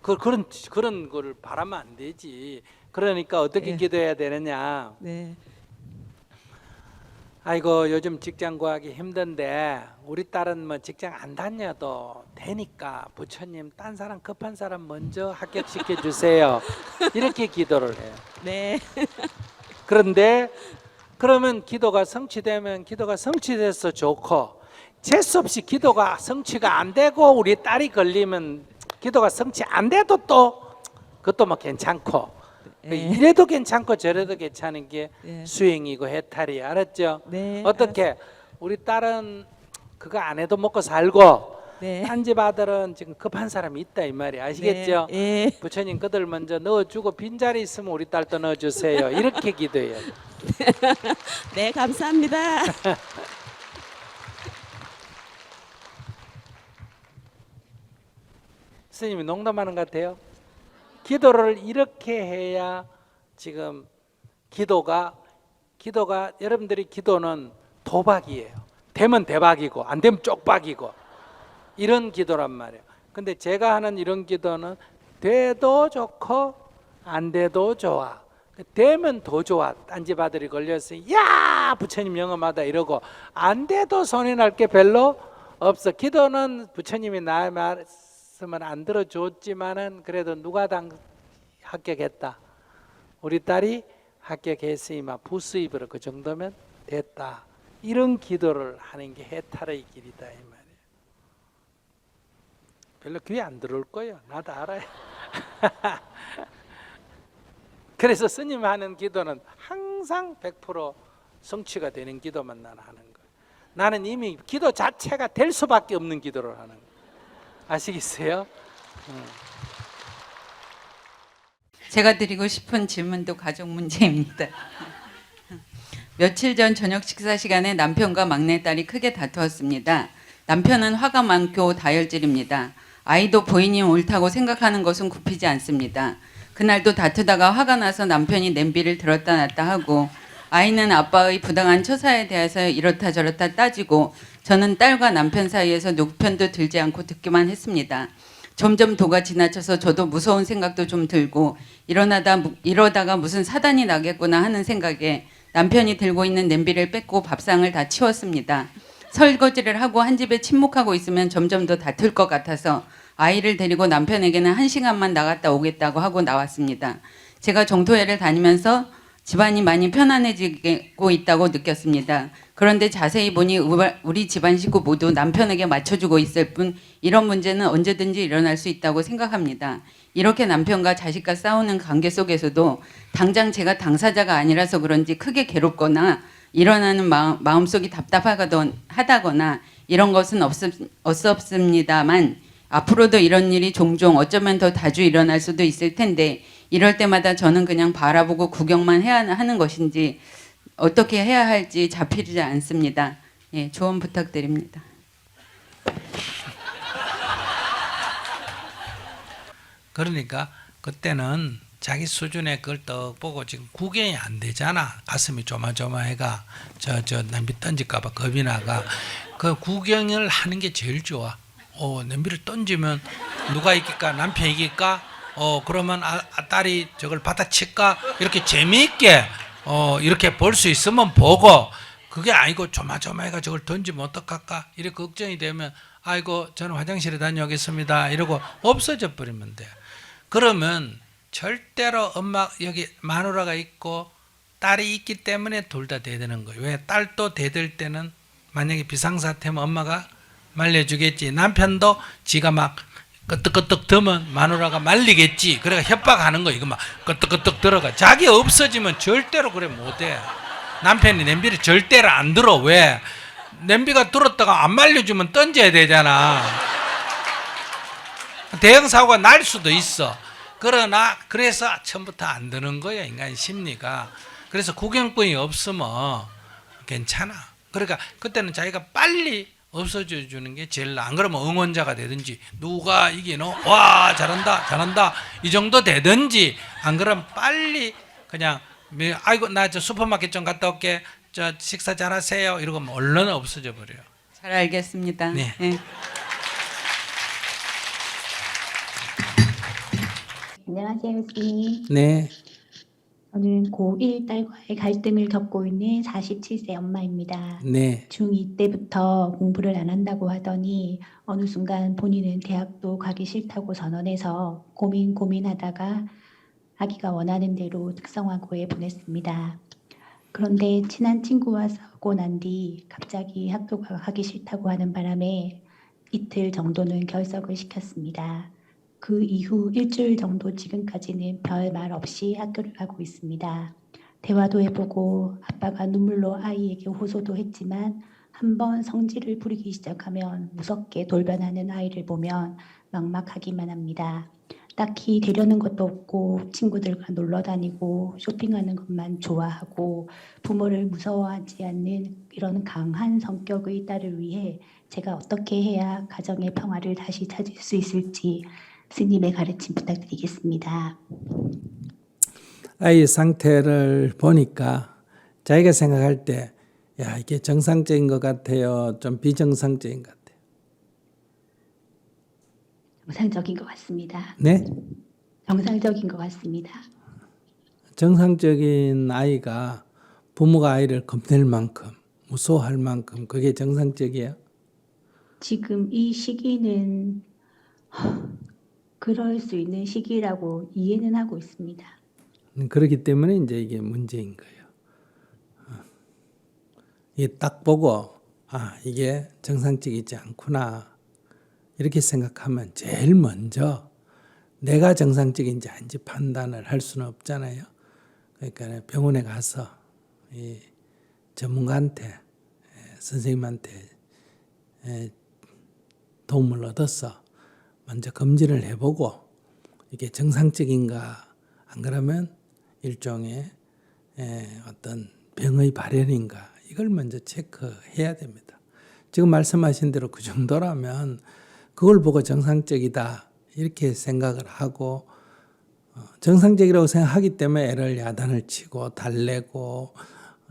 그런 거를 바라면 안 되지. 그러니까 어떻게 네. 기도해야 되느냐. 네. 아이고 요즘 직장 구하기 힘든데 우리 딸은 뭐 직장 안 다녀도 되니까 부처님 딴 사람 급한 사람 먼저 합격시켜 주세요. 이렇게 기도를 해요. 네. 그런데 그러면 기도가 성취되면 기도가 성취돼서 좋고 재수 없이 기도가 성취가 안 되고 우리 딸이 걸리면 기도가 성취 안 돼도 또 그것도 뭐 괜찮고 이래도 괜찮고 저래도 괜찮은 게 네. 수행이고 해탈이 알았죠? 네. 어떻게 우리 딸은 그거 안 해도 먹고 살고 네. 딴 집 아들은 지금 급한 사람이 있다 이 말이 아시겠죠? 네. 부처님 그들 먼저 넣어주고 빈자리 있으면 우리 딸도 넣어주세요. 이렇게 기도해요. 네, 감사합니다. 스님이 농담하는 것 같아요. 기도를 이렇게 해야 지금 기도가 여러분들이 기도는 도박이에요. 되면 대박이고 안 되면 쪽박이고 이런 기도란 말이에요. 근데 제가 하는 이런 기도는 돼도 좋고 안 돼도 좋아. 되면 더 좋아. 딴 집 아들이 걸려서 야 부처님 영험하다 이러고 안 돼도 손해 날 게 별로 없어. 기도는 부처님이 나의 말씀을 안 들어줬지만은 그래도 누가 합격했다. 우리 딸이 합격했으니만 부수입으로 그 정도면 됐다. 이런 기도를 하는 게 해탈의 길이다 이 말이에요. 별로 귀에 안 들어올 거예요. 나도 알아요. 그래서 스님 하는 기도는 항상 100% 성취가 되는 기도만 나는 하는 거예요. 나는 이미 기도 자체가 될 수밖에 없는 기도를 하는 거예요. 아시겠어요? 제가 드리고 싶은 질문도 가족 문제입니다. 며칠 전 저녁 식사 시간에 남편과 막내딸이 크게 다투었습니다. 남편은 화가 많고 다혈질입니다. 아이도 본인이 옳다고 생각하는 것은 굽히지 않습니다. 그날도 다투다가 화가 나서 남편이 냄비를 들었다 놨다 하고 아이는 아빠의 부당한 처사에 대해서 이렇다 저렇다 따지고 저는 딸과 남편 사이에서 누구 편도 들지 않고 듣기만 했습니다. 점점 도가 지나쳐서 저도 무서운 생각도 좀 들고 이러다가 무슨 사단이 나겠구나 하는 생각에 남편이 들고 있는 냄비를 뺏고 밥상을 다 치웠습니다. 설거지를 하고 한 집에 침묵하고 있으면 점점 더 다툴 것 같아서 아이를 데리고 남편에게는 1시간만 나갔다 오겠다고 하고 나왔습니다. 제가 정토회를 다니면서 집안이 많이 편안해지고 있다고 느꼈습니다. 그런데 자세히 보니 우리 집안 식구 모두 남편에게 맞춰주고 있을 뿐 이런 문제는 언제든지 일어날 수 있다고 생각합니다. 이렇게 남편과 자식과 싸우는 관계 속에서도 당장 제가 당사자가 아니라서 그런지 크게 괴롭거나 일어나는 마음속이 답답하다거나 이런 것은 없습니다만 앞으로도 이런 일이 종종 어쩌면 더 자주 일어날 수도 있을 텐데 이럴 때마다 저는 그냥 바라보고 구경만 해야 하는 것인지 어떻게 해야 할지 잡히지 않습니다. 예, 조언 부탁드립니다. 그러니까 그때는 자기 수준의 그걸 떡 보고 지금 구경이 안 되잖아. 가슴이 조마조마해가 저 냄비 던질까봐 겁이 나가. 그 구경을 하는 게 제일 좋아. 냄비를 던지면 누가 이길까? 남편 이길까? 그러면 딸이 저걸 받아칠까? 이렇게 재미있게 이렇게 볼 수 있으면 보고 그게 아니고 조마조마해가 저걸 던지면 어떡할까? 이렇게 걱정이 되면 아이고 저는 화장실에 다녀오겠습니다. 이러고 없어져 버리면 돼. 그러면 절대로 엄마 여기 마누라가 있고 딸이 있기 때문에 둘 다 대드는 거예요. 왜? 딸도 대들 때는 만약에 비상사태면 엄마가 말려주겠지. 남편도 지가 막 끄떡끄떡 들면 마누라가 말리겠지. 그래가 협박하는 거 이거 막 끄떡끄떡 들어가. 자기 없어지면 절대로 그래 못해. 남편이 냄비를 절대로 안 들어. 왜? 냄비가 들었다가 안 말려주면 던져야 되잖아. 대형 사고가 날 수도 있어. 그러나 그래서 처음부터 안 드는 거야 인간 심리가. 그래서 구경꾼이 없으면 괜찮아. 그러니까 그때는 자기가 빨리 없어져 주는 게 제일 나아. 안 그러면 응원자가 되든지 누가 이기노? 와 잘한다 잘한다 이 정도 되든지 안 그러면 빨리 그냥 아이고 나 저 슈퍼마켓 좀 갔다 올게 저 식사 잘하세요 이러고 얼른 없어져 버려요. 잘 알겠습니다. 네. 예. 안녕하세요, 스님. 네. 저는 고1 딸과의 갈등을 겪고 있는 47세 엄마입니다. 네. 중2 때부터 공부를 안 한다고 하더니 어느 순간 본인은 대학도 가기 싫다고 선언해서 고민하다가 아기가 원하는 대로 특성화고에 보냈습니다. 그런데 친한 친구와 싸우고 난 뒤 갑자기 학교가 가기 싫다고 하는 바람에 이틀 정도는 결석을 시켰습니다. 그 이후 일주일 정도 지금까지는 별 말 없이 학교를 가고 있습니다. 대화도 해보고 아빠가 눈물로 아이에게 호소도 했지만 한번 성질을 부리기 시작하면 무섭게 돌변하는 아이를 보면 막막하기만 합니다. 딱히 되려는 것도 없고 친구들과 놀러 다니고 쇼핑하는 것만 좋아하고 부모를 무서워하지 않는 이런 강한 성격의 딸을 위해 제가 어떻게 해야 가정의 평화를 다시 찾을 수 있을지 스님의 가르침 부탁드리겠습니다. 아이 상태를 보니까 자기가 생각할 때, 야, 이게 정상적인 것 같아요? 좀 비정상적인 것 같아요? 정상적인 것 같습니다. 네? 정상적인 것 같습니다. 정상적인 아이가 부모가 아이를 겁낼 만큼, 무서워할 만큼 그게 정상적이에요? 지금 이 시기는 그럴 수 있는 시기라고 이해는 하고 있습니다. 그렇기 때문에 이제 이게 문제인 거예요. 이게 딱 보고, 아, 이게 정상적이지 않구나. 이렇게 생각하면 제일 먼저 내가 정상적인지 아닌지 판단을 할 수는 없잖아요. 그러니까 병원에 가서 이 전문가한테, 선생님한테 도움을 얻어서 먼저 검진을 해보고 이게 정상적인가 안 그러면 일종의 어떤 병의 발현인가 이걸 먼저 체크해야 됩니다. 지금 말씀하신 대로 그 정도라면 그걸 보고 정상적이다 이렇게 생각을 하고 정상적이라고 생각하기 때문에 애를 야단을 치고 달래고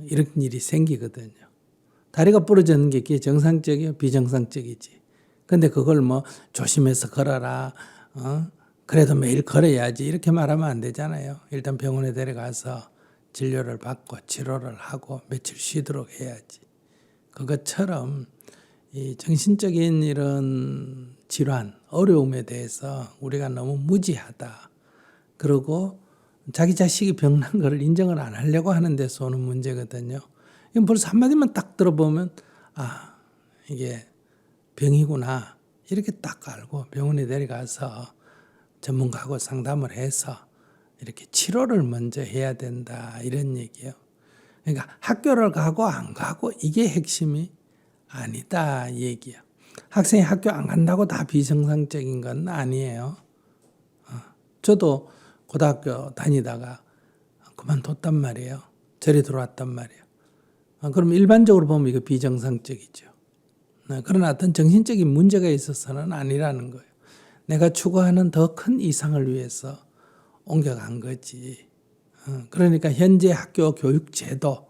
이런 일이 생기거든요. 다리가 부러졌는 게 그게 정상적이에요? 비정상적이지. 근데 그걸 뭐 조심해서 걸어라. 그래도 매일 걸어야지. 이렇게 말하면 안 되잖아요. 일단 병원에 데려가서 진료를 받고 치료를 하고 며칠 쉬도록 해야지. 그것처럼 이 정신적인 이런 질환, 어려움에 대해서 우리가 너무 무지하다. 그리고 자기 자식이 병난 거를 인정을 안 하려고 하는 데서 오는 문제거든요. 이건 벌써 한마디만 딱 들어보면 아, 이게 병이구나 이렇게 딱 알고 병원에 데려가서 전문가하고 상담을 해서 이렇게 치료를 먼저 해야 된다 이런 얘기예요. 그러니까 학교를 가고 안 가고 이게 핵심이 아니다 이 얘기예요. 학생이 학교 안 간다고 다 비정상적인 건 아니에요. 저도 고등학교 다니다가 그만뒀단 말이에요. 절에 들어왔단 말이에요. 그럼 일반적으로 보면 이거 비정상적이죠. 그러나 어떤 정신적인 문제가 있어서는 아니라는 거예요. 내가 추구하는 더 큰 이상을 위해서 옮겨간 거지. 그러니까 현재 학교 교육 제도,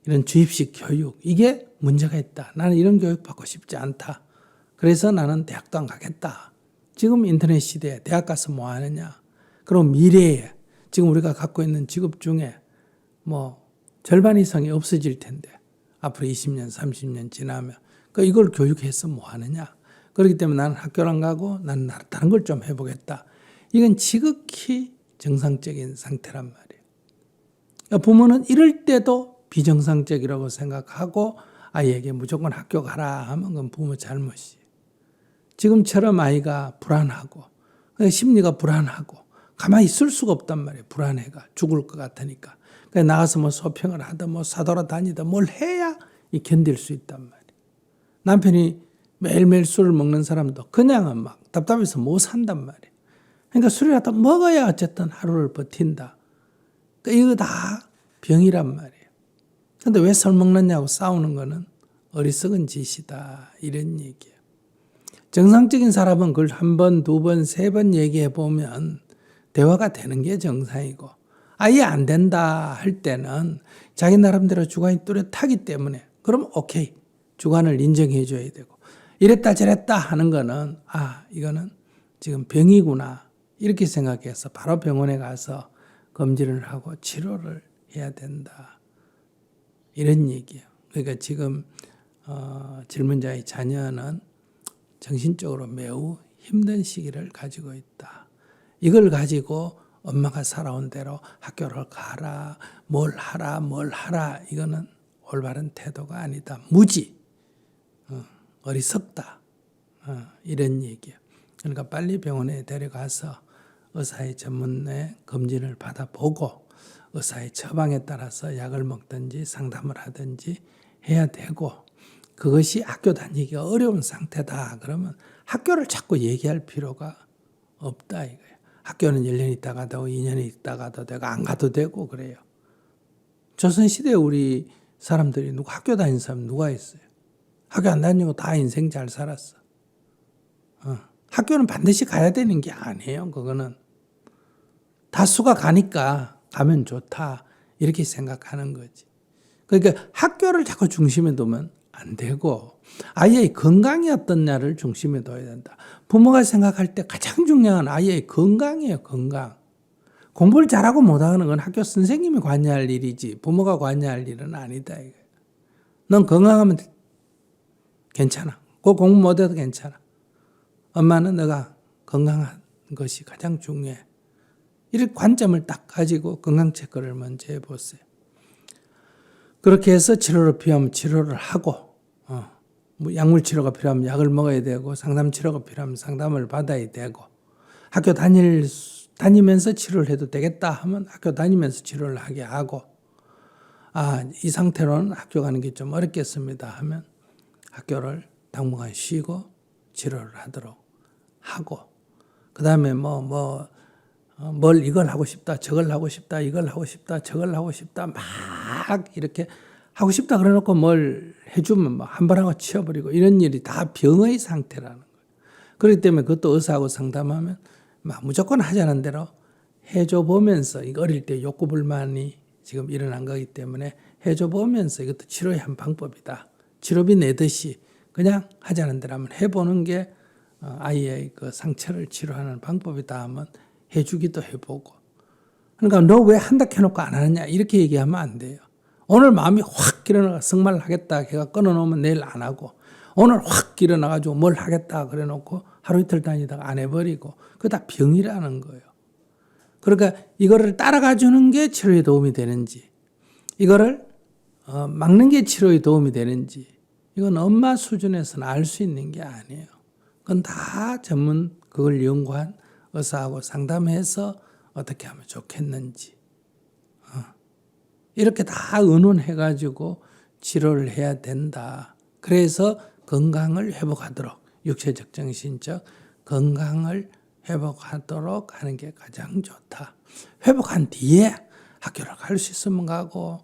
이런 주입식 교육, 이게 문제가 있다. 나는 이런 교육 받고 싶지 않다. 그래서 나는 대학도 안 가겠다. 지금 인터넷 시대에 대학 가서 뭐 하느냐. 그럼 미래에 지금 우리가 갖고 있는 직업 중에 뭐 절반 이상이 없어질 텐데 앞으로 20년, 30년 지나면 그 이걸 교육해서 뭐 하느냐. 그렇기 때문에 나는 학교를 안 가고 나는 다른 걸 좀 해보겠다. 이건 지극히 정상적인 상태란 말이에요. 그러니까 부모는 이럴 때도 비정상적이라고 생각하고 아이에게 무조건 학교 가라 하면 그건 부모 잘못이에요. 지금처럼 아이가 불안하고 심리가 불안하고 가만히 있을 수가 없단 말이에요. 불안해가 죽을 것 같으니까. 그러니까 나가서 뭐 쇼핑을 하든 뭐 사돌아 다니다 뭘 해야 견딜 수 있단 말이에요. 남편이 매일매일 술을 먹는 사람도 그냥은 막 답답해서 못 산단 말이에요. 그러니까 술이라도 먹어야 어쨌든 하루를 버틴다. 그러니까 이거 다 병이란 말이에요. 근데 왜 술 먹느냐고 싸우는 거는 어리석은 짓이다. 이런 얘기예요. 정상적인 사람은 그걸 한 번, 두 번, 세 번 얘기해 보면 대화가 되는 게 정상이고 아예 안 된다 할 때는 자기 나름대로 주관이 뚜렷하기 때문에 그럼 오케이. 주관을 인정해 줘야 되고 이랬다 저랬다 하는 거는 아 이거는 지금 병이구나 이렇게 생각해서 바로 병원에 가서 검진을 하고 치료를 해야 된다. 이런 얘기예요. 그러니까 지금 질문자의 자녀는 정신적으로 매우 힘든 시기를 가지고 있다. 이걸 가지고 엄마가 살아온 대로 학교를 가라, 뭘 하라, 이거는 올바른 태도가 아니다. 무지, 어리석다. 이런 얘기예요. 그러니까 빨리 병원에 데려가서 의사의 전문의 검진을 받아보고 의사의 처방에 따라서 약을 먹든지 상담을 하든지 해야 되고, 그것이 학교 다니기가 어려운 상태다 그러면 학교를 자꾸 얘기할 필요가 없다 이거예요. 학교는 1년 있다가도 2년 있다가도 되고 안 가도 되고 그래요. 조선시대에 우리 사람들이 누가 학교 다니는 사람 누가 있어요? 학교 안 다니고 다 인생 잘 살았어. 학교는 반드시 가야 되는 게 아니에요. 그거는 다수가 가니까 가면 좋다 이렇게 생각하는 거지. 그러니까 학교를 자꾸 중심에 두면 안 되고 아이의 건강이 어떻냐를 중심에 둬야 된다. 부모가 생각할 때 가장 중요한 아이의 건강이에요. 건강. 공부를 잘하고 못하는 건 학교 선생님이 관여할 일이지 부모가 관여할 일은 아니다. 넌 건강하면 괜찮아. 꼭 공부 못해도 괜찮아. 엄마는 너가 건강한 것이 가장 중요해. 이런 관점을 딱 가지고 건강 체크를 먼저 해보세요. 그렇게 해서 치료를 필요하면 치료를 하고, 뭐 약물 치료가 필요하면 약을 먹어야 되고, 상담 치료가 필요하면 상담을 받아야 되고, 학교 다니면서 치료를 해도 되겠다 하면 학교 다니면서 치료를 하게 하고, 이 상태로는 학교 가는 게 좀 어렵겠습니다 하면 학교를 당분간 쉬고 치료를 하도록 하고, 그 다음에 뭘 이걸 하고 싶다, 저걸 하고 싶다, 이걸 하고 싶다, 저걸 하고 싶다, 막 이렇게 하고 싶다 그래 놓고 뭘 해주면 한 번 하고 치워버리고 이런 일이 다 병의 상태라는 거예요. 그렇기 때문에 그것도 의사하고 상담하면 무조건 하자는 대로 해줘 보면서, 이거 어릴 때 욕구 불만이 지금 일어난 거기 때문에 해줘 보면서 이것도 치료의 한 방법이다. 치료비 내듯이 그냥 하자는 대로 한번 해보는 게 아이의 그 상처를 치료하는 방법이다 하면 해주기도 해보고. 그러니까 너 왜 한다 해놓고 안 하느냐 이렇게 얘기하면 안 돼요. 오늘 마음이 확 일어나가 정말 하겠다 걔가 끊어놓으면 내일 안 하고, 오늘 확 일어나가지고 뭘 하겠다 그래 놓고 하루 이틀 다니다가 안 해버리고, 그거 다 병이라는 거예요. 그러니까 이거를 따라가 주는 게 치료에 도움이 되는지, 이거를 막는 게 치료에 도움이 되는지, 이건 엄마 수준에서는 알 수 있는 게 아니에요. 그건 다 전문 그걸 연구한 의사하고 상담해서 어떻게 하면 좋겠는지 이렇게 다 의논해가지고 치료를 해야 된다. 그래서 건강을 회복하도록, 육체적 정신적 건강을 회복하도록 하는 게 가장 좋다. 회복한 뒤에 학교를 갈 수 있으면 가고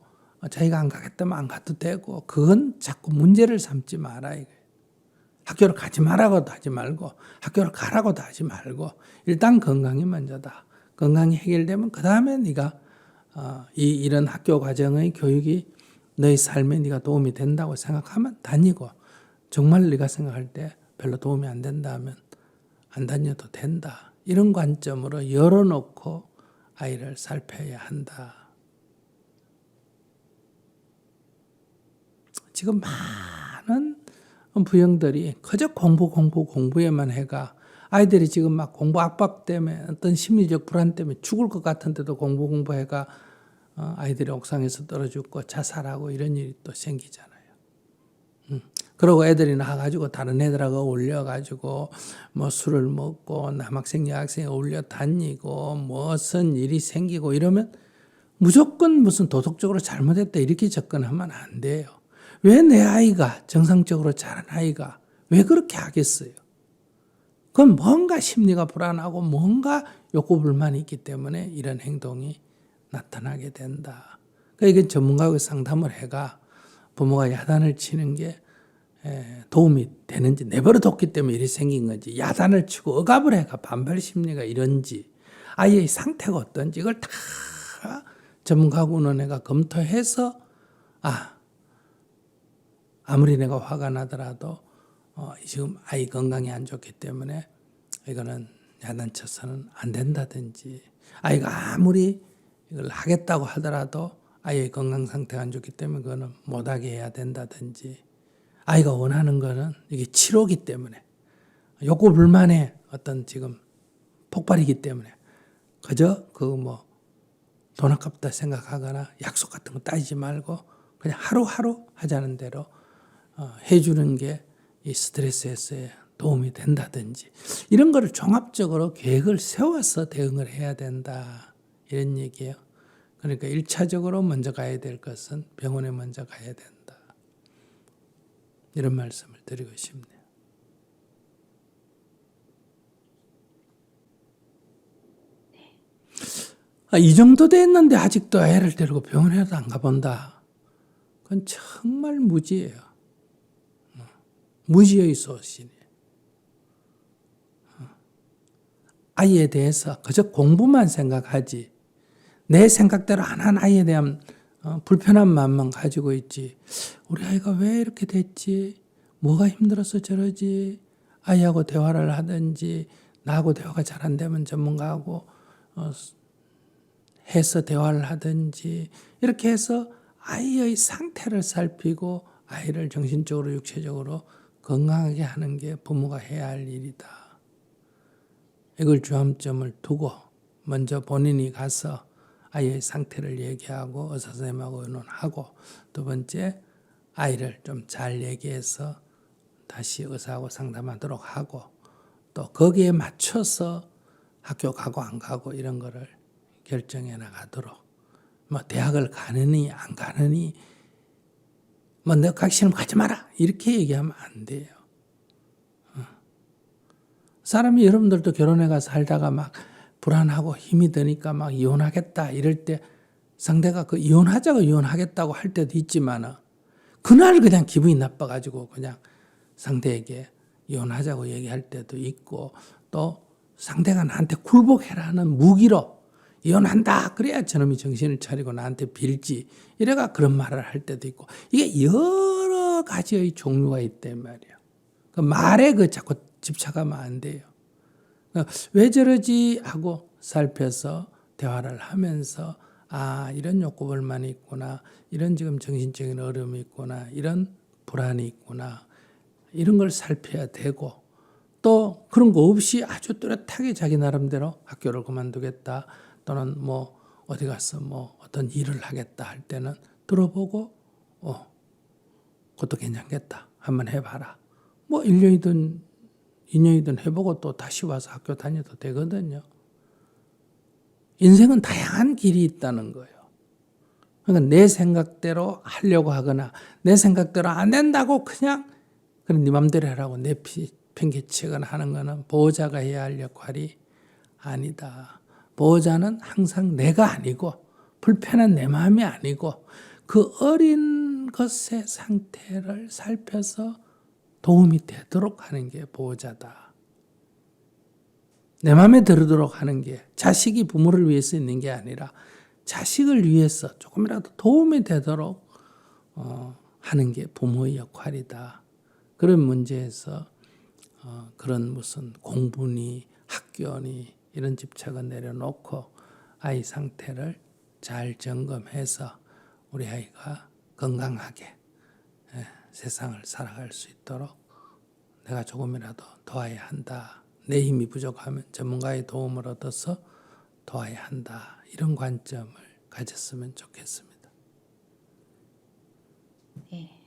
자기가 안 가겠다면 안 가도 되고, 그건 자꾸 문제를 삼지 마라 이거예요. 학교를 가지 말라고도 하지 말고 학교를 가라고도 하지 말고 일단 건강이 먼저다. 건강이 해결되면 그 다음에 네가 이런 학교 과정의 교육이 너의 삶에 네가 도움이 된다고 생각하면 다니고, 정말 네가 생각할 때 별로 도움이 안 된다 하면 안 다녀도 된다. 이런 관점으로 열어놓고 아이를 살펴야 한다. 지금 많은 부형들이 그저 공부에만 해가, 아이들이 지금 막 공부 압박 때문에 어떤 심리적 불안 때문에 죽을 것 같은데도 공부해가 아이들이 옥상에서 떨어지고 자살하고 이런 일이 또 생기잖아요. 그러고 애들이 나가가지고 다른 애들하고 어울려가지고 뭐 술을 먹고 남학생 여학생에 어울려 다니고 무슨 일이 생기고 이러면 무조건 무슨 도덕적으로 잘못했다 이렇게 접근하면 안 돼요. 왜 내 아이가, 정상적으로 자란 아이가 왜 그렇게 하겠어요? 그건 뭔가 심리가 불안하고 뭔가 욕구 불만이 있기 때문에 이런 행동이 나타나게 된다. 그러니까 이건 전문가하고 상담을 해가 부모가 야단을 치는 게 도움이 되는지, 내버려 뒀기 때문에 일이 생긴 건지, 야단을 치고 억압을 해가 반발 심리가 이런지, 아이의 상태가 어떤지 이걸 다 전문가하고 의논해가 검토해서 아무리 내가 화가 나더라도 지금 아이 건강이 안 좋기 때문에 이거는 야단쳐서는 안 된다든지, 아이가 아무리 이걸 하겠다고 하더라도 아이의 건강 상태가 안 좋기 때문에 그거는 못하게 해야 된다든지, 아이가 원하는 거는 이게 치료기 때문에, 욕구 불만의 어떤 지금 폭발이기 때문에 그저 돈 아깝다 생각하거나 약속 같은 거 따지지 말고 그냥 하루하루 하자는 대로 해주는 게 이 스트레스 해소에 도움이 된다든지, 이런 거를 종합적으로 계획을 세워서 대응을 해야 된다, 이런 얘기예요. 그러니까 1차적으로 먼저 가야 될 것은 병원에 먼저 가야 된다, 이런 말씀을 드리고 싶네요. 이 정도 됐는데 아직도 애를 데리고 병원에도 안 가본다. 그건 정말 무지예요. 무지의 소신이에요. 아이에 대해서 그저 공부만 생각하지, 내 생각대로 안 한 아이에 대한 불편한 마음만 가지고 있지, 우리 아이가 왜 이렇게 됐지, 뭐가 힘들어서 저러지, 아이하고 대화를 하든지, 나하고 대화가 잘 안 되면 전문가하고 해서 대화를 하든지, 이렇게 해서 아이의 상태를 살피고 아이를 정신적으로 육체적으로 건강하게 하는 게 부모가 해야 할 일이다. 이걸 주안점을 두고 먼저 본인이 가서 아이의 상태를 얘기하고 의사 선생님하고 의논하고, 두 번째 아이를 좀 잘 얘기해서 다시 의사하고 상담하도록 하고, 또 거기에 맞춰서 학교 가고 안 가고 이런 거를 결정해 나가도록, 대학을 가느니 안 가느니 너 가기 싫으면 가지 마라 이렇게 얘기하면 안 돼요. 사람이, 여러분들도 결혼해 가서 살다가 막 불안하고 힘이 드니까 막 이혼하겠다 이럴 때 상대가 그 이혼하자고 이혼하겠다고 할 때도 있지만, 그날 그냥 기분이 나빠가지고 그냥 상대에게 이혼하자고 얘기할 때도 있고, 또 상대가 나한테 굴복해라는 무기로 이혼한다 그래야 저놈이 정신을 차리고 나한테 빌지, 이래가 그런 말을 할 때도 있고, 이게 여러 가지의 종류가 있단 말이에요. 그 말에 자꾸 집착하면 안 돼요. 왜 저러지 하고 살펴서 대화를 하면서, 이런 욕구불만이 있구나, 이런 지금 정신적인 어려움이 있구나, 이런 불안이 있구나, 이런 걸 살펴야 되고, 또 그런 거 없이 아주 뚜렷하게 자기 나름대로 학교를 그만두겠다, 또는 어디 가서 어떤 일을 하겠다 할 때는 들어보고, 그것도 괜찮겠다, 한번 해봐라. 1년이든 2년이든 해보고 또 다시 와서 학교 다녀도 되거든요. 인생은 다양한 길이 있다는 거예요. 그러니까 내 생각대로 하려고 하거나 내 생각대로 안 된다고 그냥 네 맘대로 하라고 내팽개치거나 하는 거는 보호자가 해야 할 역할이 아니다. 보호자는 항상 내가 아니고, 불편한 내 마음이 아니고, 그 어린 것의 상태를 살펴서 도움이 되도록 하는 게 보호자다. 내 마음에 들도록 하는 게, 자식이 부모를 위해서 있는 게 아니라 자식을 위해서 조금이라도 도움이 되도록 하는 게 부모의 역할이다. 그런 문제에서 그런 무슨 공부니 학교니 이런 집착은 내려놓고 아이 상태를 잘 점검해서 우리 아이가 건강하게 세상을 살아갈 수 있도록 내가 조금이라도 도와야 한다. 내 힘이 부족하면 전문가의 도움을 얻어서 도와야 한다. 이런 관점을 가졌으면 좋겠습니다. 네.